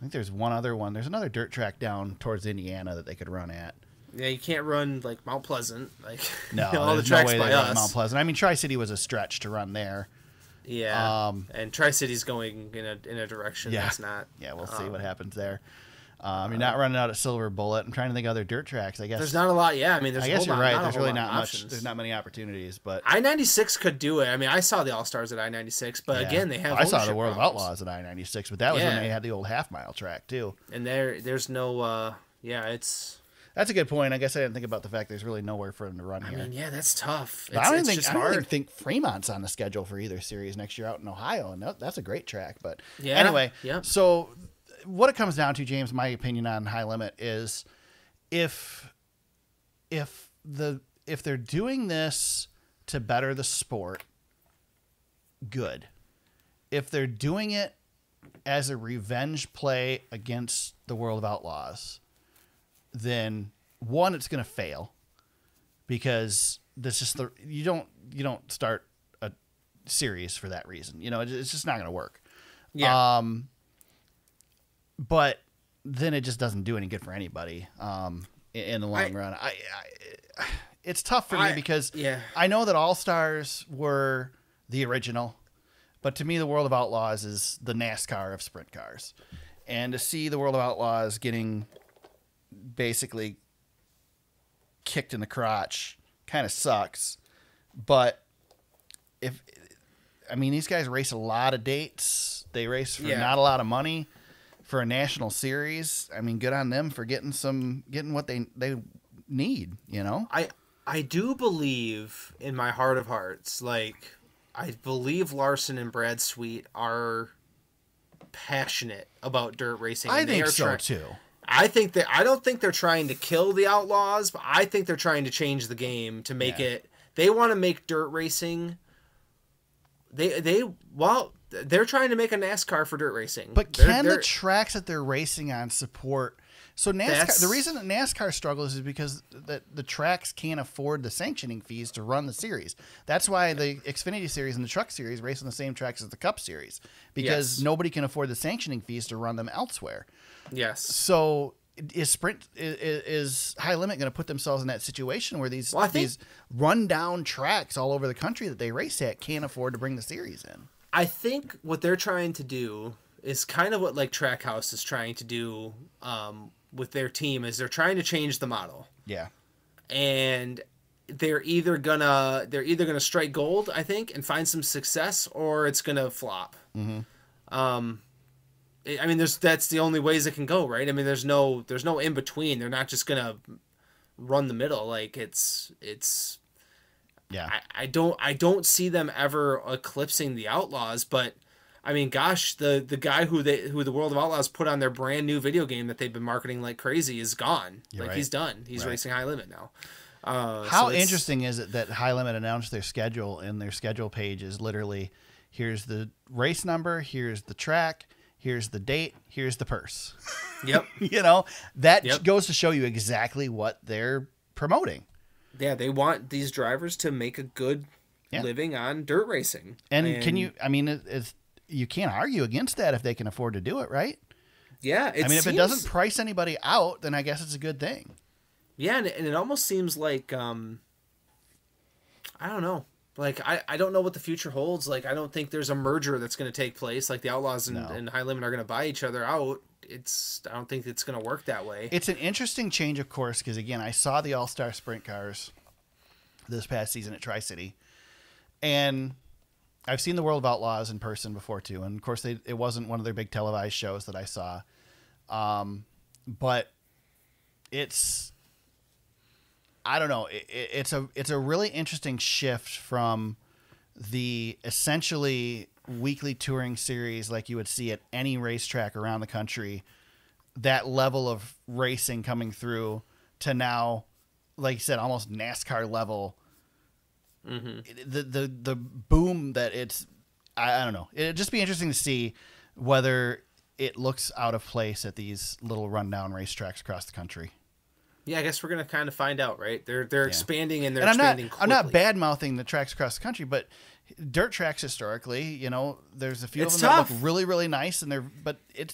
think there's one other one. There's another dirt track down towards Indiana that they could run at. Yeah, you can't run like Mount Pleasant. Like no, all the tracks by us. Mount Pleasant. I mean, Tri-City was a stretch to run there. Yeah, and Tri-City's going in a direction that's not. Yeah, we'll see what happens there. You're not running out at Silver Bullet. I'm trying to think of other dirt tracks. I guess there's not a lot. Yeah, I mean, I guess you're right. There's really not much. There's not many opportunities. But I-96 could do it. I mean, I saw the All-Stars at I-96, but again, they have. I saw the World of Outlaws at I-96, but that was when they had the old half-mile track too. And there's no. That's a good point. I guess I didn't think about the fact there's really nowhere for him to run here. I mean, yeah, that's tough. I don't even think Fremont's on the schedule for either series next year out in Ohio, and that's a great track. But anyway, so what it comes down to, James, my opinion on High Limit is if they're doing this to better the sport, good. If they're doing it as a revenge play against the World of Outlaws, then one, it's going to fail because this is you don't start a series for that reason. You know, it's just not going to work. Yeah. But then it just doesn't do any good for anybody in the long run. It's tough for me because I know that All-Stars were the original, but to me, the World of Outlaws is the NASCAR of sprint cars. And to see the World of Outlaws getting basically kicked in the crotch kind of sucks. But these guys race a lot of dates. They race for not a lot of money for a national series. I mean, good on them for getting what they need, you know? I do believe in my heart of hearts, like, I believe Larson and Brad Sweet are passionate about dirt racing. I think so too. I don't think they're trying to kill the Outlaws, but I think they're trying to change the game to make it. They want to make dirt racing. They're trying to make a NASCAR for dirt racing. But the tracks that they're racing on support? So NASCAR, the reason that NASCAR struggles is because the tracks can't afford the sanctioning fees to run the series. That's why the Xfinity series and the Truck series race on the same tracks as the Cup series, because nobody can afford the sanctioning fees to run them elsewhere. Yes. So is High Limit going to put themselves in that situation where these rundown tracks all over the country that they race at can't afford to bring the series in? I think what they're trying to do is kind of what like Trackhouse is trying to do with their team, is they're trying to change the model. Yeah. And they're either gonna strike gold, I think, and find some success, or it's gonna flop. Mm-hmm. I mean, that's the only ways it can go, right? I mean, there's no in between. They're not just gonna run the middle. Like it's. Yeah. I don't see them ever eclipsing the Outlaws, but I mean, gosh, the guy who the World of Outlaws put on their brand new video game that they've been marketing like crazy is gone. He's done. He's racing High Limit now. How interesting is it that High Limit announced their schedule, and their schedule page is literally here's the race number, here's the track, here's the date, here's the purse. Yep. That goes to show you exactly what they're promoting. Yeah, they want these drivers to make a good living on dirt racing. And can you, you can't argue against that if they can afford to do it, right? Yeah. If it doesn't price anybody out, then I guess it's a good thing. Yeah, and it almost seems like, I don't know. Like, I don't know what the future holds. Like, I don't think there's a merger that's going to take place. Like, the Outlaws and High Limit are going to buy each other out. I don't think it's going to work that way. It's an interesting change of course because, again, I saw the All-Star Sprint cars this past season at Tri-City. And I've seen the World of Outlaws in person before, too. And, of course, it wasn't one of their big televised shows that I saw. But it's... I don't know. It's a really interesting shift from the essentially weekly touring series like you would see at any racetrack around the country, that level of racing coming through to now, like you said, almost NASCAR level. Mm-hmm. The boom that it's, I don't know. It'd just be interesting to see whether it looks out of place at these little rundown racetracks across the country. Yeah, I guess we're gonna kind of find out, right? They're expanding and expanding quickly. I'm not bad mouthing the tracks across the country, but dirt tracks historically, there's a few of them that look really, really nice, and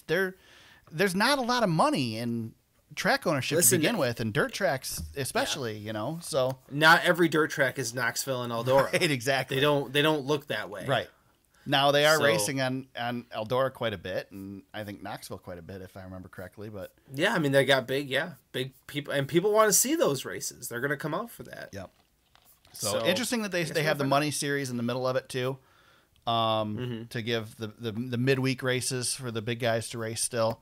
there's not a lot of money in track ownership to begin with, and dirt tracks especially, So not every dirt track is Knoxville and Eldora. Right, exactly. They don't look that way. Right. Now they are racing on Eldora quite a bit, and I think Knoxville quite a bit, if I remember correctly. But yeah, they got big people, and people want to see those races. They're going to come out for that. Yep. So interesting that they have the money series in the middle of it too, to give the midweek races for the big guys to race still,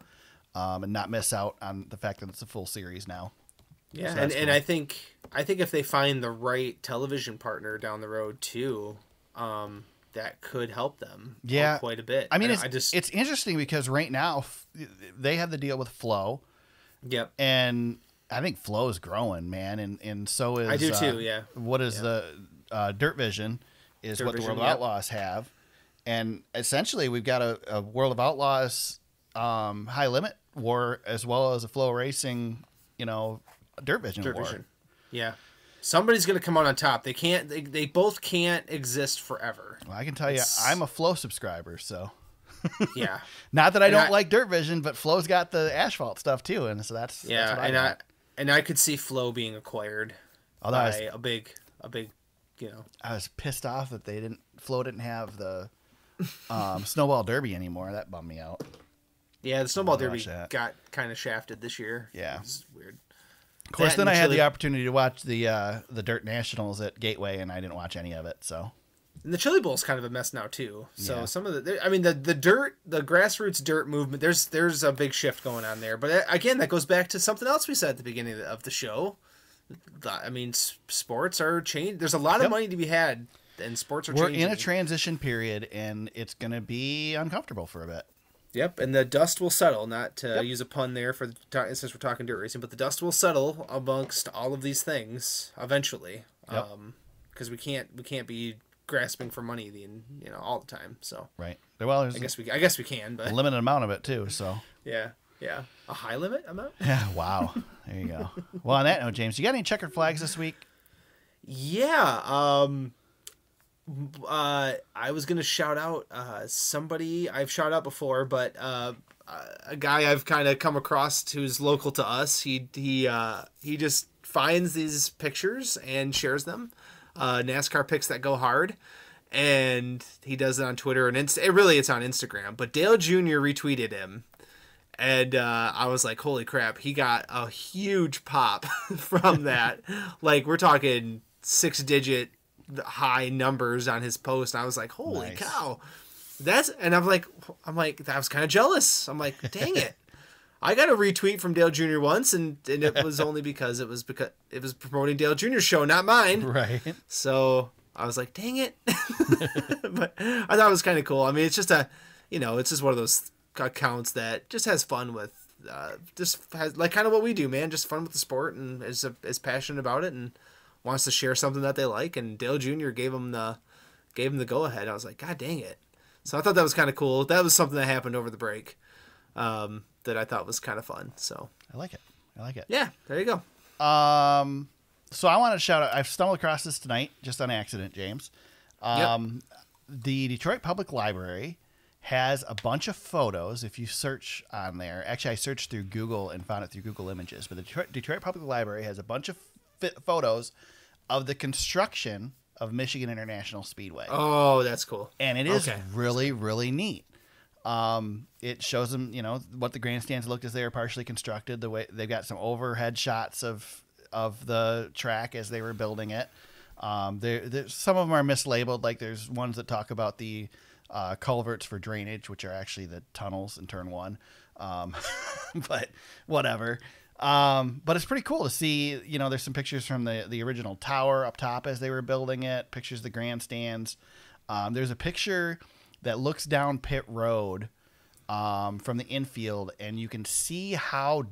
and not miss out on the fact that it's a full series now. Yeah, so and cool. I think if they find the right television partner down the road too. That could help them quite a bit. It's interesting because right now they have the deal with Flow. Yep. And I think Flow is growing, man. And so is... I do too, yeah. What is the Dirt Vision is what the World of Outlaws have. And essentially we've got a World of Outlaws High Limit war as well as a Flow Racing, Dirt Vision war. Yeah. Somebody's going to come out on top. They both can't exist forever. Well, I can tell you, I'm a Flow subscriber, so. Yeah. Not that I don't like Dirt Vision, but Flow's got the asphalt stuff too, and so that's what I got. And I could see Flow being acquired by a big. I was pissed off that Flow didn't have the Snowball Derby anymore. That bummed me out. Yeah, the Snowball Derby got kind of shafted this year. Yeah, it's weird. Of course, then I had the opportunity to watch the Dirt Nationals at Gateway, and I didn't watch any of it. So, and the Chili Bowl is kind of a mess now too. So some of the grassroots dirt movement, there's a big shift going on there. But again, that goes back to something else we said at the beginning of the show. Sports are changing. There's a lot of money to be had, and sports are changing. We're in a transition period, and it's going to be uncomfortable for a bit. Yep, and the dust will settle, not to use a pun there since we're talking dirt racing, but the dust will settle amongst all of these things eventually. Because we can't be grasping for money all the time. So right. Well, I guess we can, but a limited amount of it too. So yeah, a high limit amount. Yeah. Wow. There you go. Well, on that note, James, you got any checkered flags this week? Yeah. I was gonna shout out somebody I've shouted out before, but a guy I've kind of come across who's local to us. He just finds these pictures and shares them. NASCAR picks that go hard, and he does it on Twitter and it's on Instagram. But Dale Jr. retweeted him, and I was like, holy crap! He got a huge pop from that. Like we're talking 6-digit high numbers on his post. I was like, holy cow. And I'm like, I was kind of jealous. I'm like, dang it. I got a retweet from Dale Jr. once, and it was only because it was promoting Dale Jr.'s show, not mine. Right. So I was like, dang it. But I thought it was kind of cool. I mean, it's just it's just one of those accounts that just has fun with, just has like kind of what we do, man. Just fun with the sport and is passionate about it and wants to share something that they like. And Dale Jr. gave him the go ahead. I was like, God dang it. So I thought that was kind of cool. That was something that happened over the break that I thought was kind of fun. So I like it. Yeah, there you go. So I want to shout out. I've stumbled across this tonight just on accident, James. The Detroit Public Library has a bunch of photos. If you search on there, actually I searched through Google and found it through Google Images, but the Detroit Public Library has a bunch of photos of the construction of Michigan International Speedway. Oh, that's cool. And it is really, really neat. It shows them, what the grandstands looked as they were partially constructed. The way they've got some overhead shots of the track as they were building it. Some of them are mislabeled. Like there's ones that talk about the culverts for drainage, which are actually the tunnels in turn 1. But whatever. But it's pretty cool to see, there's some pictures from the original tower up top as they were building it, pictures of the grandstands. There's a picture that looks down pit road, from the infield, and you can see how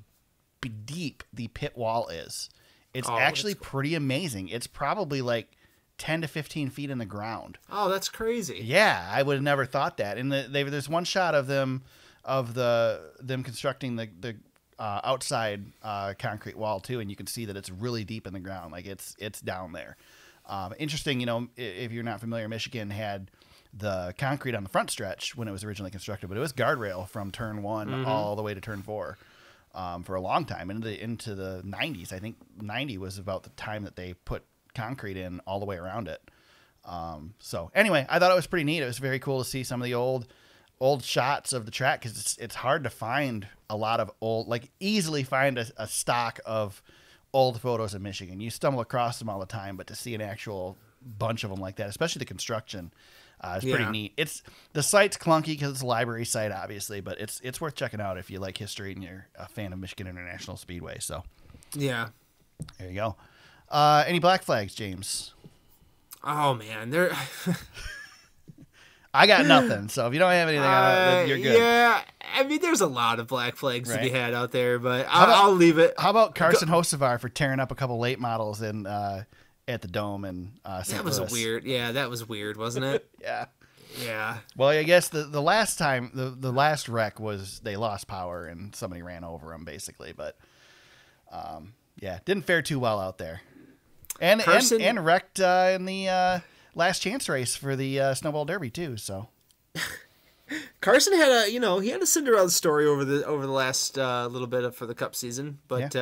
deep the pit wall is. It's actually pretty amazing. It's probably like 10 to 15 feet in the ground. Oh, that's crazy. Yeah, I would have never thought that. And there's one shot of them constructing the outside concrete wall too, and you can see that it's really deep in the ground. Like it's down there. Interesting, if you're not familiar, Michigan had the concrete on the front stretch when it was originally constructed, but it was guardrail from turn 1 all the way to turn 4 for a long time, into the 90s. I think 90 was about the time that they put concrete in all the way around it. So anyway, I thought it was pretty neat. It was very cool to see some of the old shots of the track, because it's hard to find a lot of easily find a stock of old photos of Michigan. You stumble across them all the time, but to see an actual bunch of them like that, especially the construction, it's pretty neat. The site's clunky because it's a library site, obviously, but it's worth checking out if you like history and you're a fan of Michigan International Speedway. So yeah, there you go. Any black flags, James? Oh man, I got nothing. So if you don't have anything on it, you're good. Yeah, I mean, there's a lot of black flags to be had out there, but I'll leave it. How about Carson Hocevar for tearing up a couple late models in at the Dome in St. Louis? That was weird. Yeah, that was weird, wasn't it? Yeah. Well, I guess the last time, the last wreck was they lost power and somebody ran over them, basically. But didn't fare too well out there. And wrecked in the last chance race for the Snowball Derby too. So Carson had a Cinderella story over the last little bit for the Cup season, but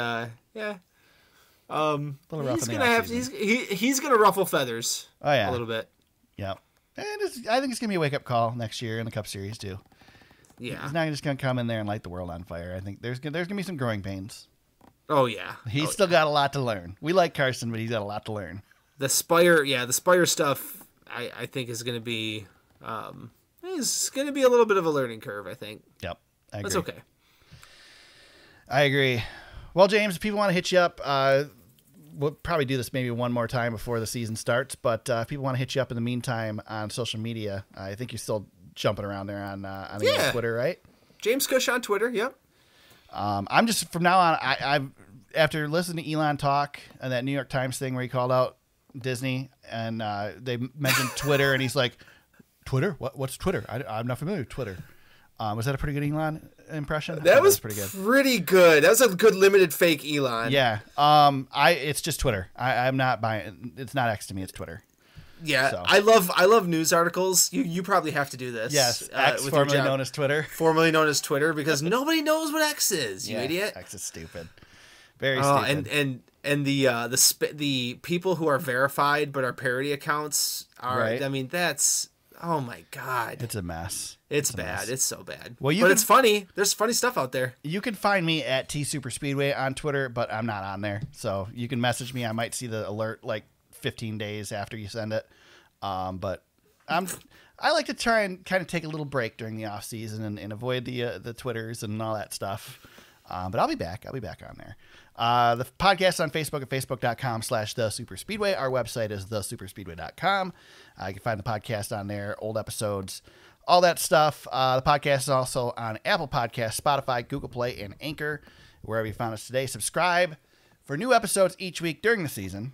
he's gonna ruffle feathers. Oh yeah, a little bit. Yeah, and I think it's gonna be a wake up call next year in the Cup Series too. Yeah, he's not just gonna come in there and light the world on fire. I think there's gonna be some growing pains. Oh yeah, he's still got a lot to learn. We like Carson, but he's got a lot to learn. The Spire stuff, I think is gonna be is gonna be a little bit of a learning curve. I think. Yep, I agree. That's okay. I agree. Well, James, if people want to hit you up, we'll probably do this maybe one more time before the season starts. But if people want to hit you up in the meantime on social media, I think you're still jumping around there on Twitter, right? James Kuch on Twitter. Yep. I'm just from now on. I've after listening to Elon talk and that New York Times thing where he called out Disney and they mentioned Twitter, and he's like, "Twitter? What's Twitter? I'm not familiar with Twitter." Was that a pretty good Elon impression? That was pretty good. Pretty good. That was a good limited fake Elon. Yeah. It's just Twitter. I'm not buying. It's not X to me. It's Twitter. Yeah. So. I love news articles. You probably have to do this. Yes. X, formerly known as Twitter. Formerly known as Twitter, because nobody knows what X is. You idiot. X is stupid. Very stupid. And the people who are verified but are parody accounts are. Right. I mean, that's. Oh my God. It's a mess. It's bad. It's so bad. Well, it's funny. There's funny stuff out there. You can find me at TSuperSpeedway on Twitter, but I'm not on there. So you can message me. I might see the alert like 15 days after you send it. But I like to try and kind of take a little break during the off season and avoid the Twitters and all that stuff. But I'll be back. I'll be back on there. The podcast on Facebook at facebook.com/TheSuperSpeedway. Our website is thesuperspeedway.com. You can find the podcast on there, old episodes, all that stuff. The podcast is also on Apple Podcasts, Spotify, Google Play, and Anchor, wherever you found us today. Subscribe for new episodes each week during the season.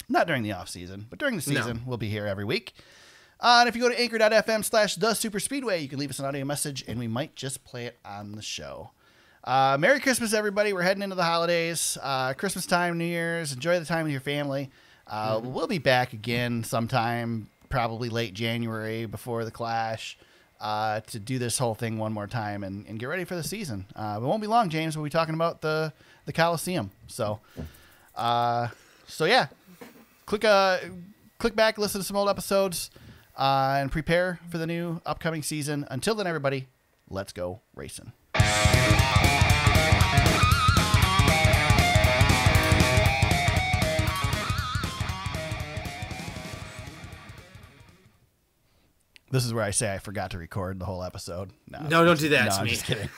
Not during the off season, but during the season, We'll be here every week. And if you go to anchor.fm/thesuperspeedway, you can leave us an audio message, and we might just play it on the show. Merry Christmas, everybody. We're heading into the holidays. Christmas time, New Year's. Enjoy the time with your family. We'll be back again sometime, probably late January before the Clash, to do this whole thing one more time and get ready for the season. It won't be long, James. We'll be talking about the Coliseum. So yeah, click back, listen to some old episodes, and prepare for the new upcoming season. Until then, everybody, let's go racing. This is where I say I forgot to record the whole episode. No, don't do that to I'm me. Just kidding.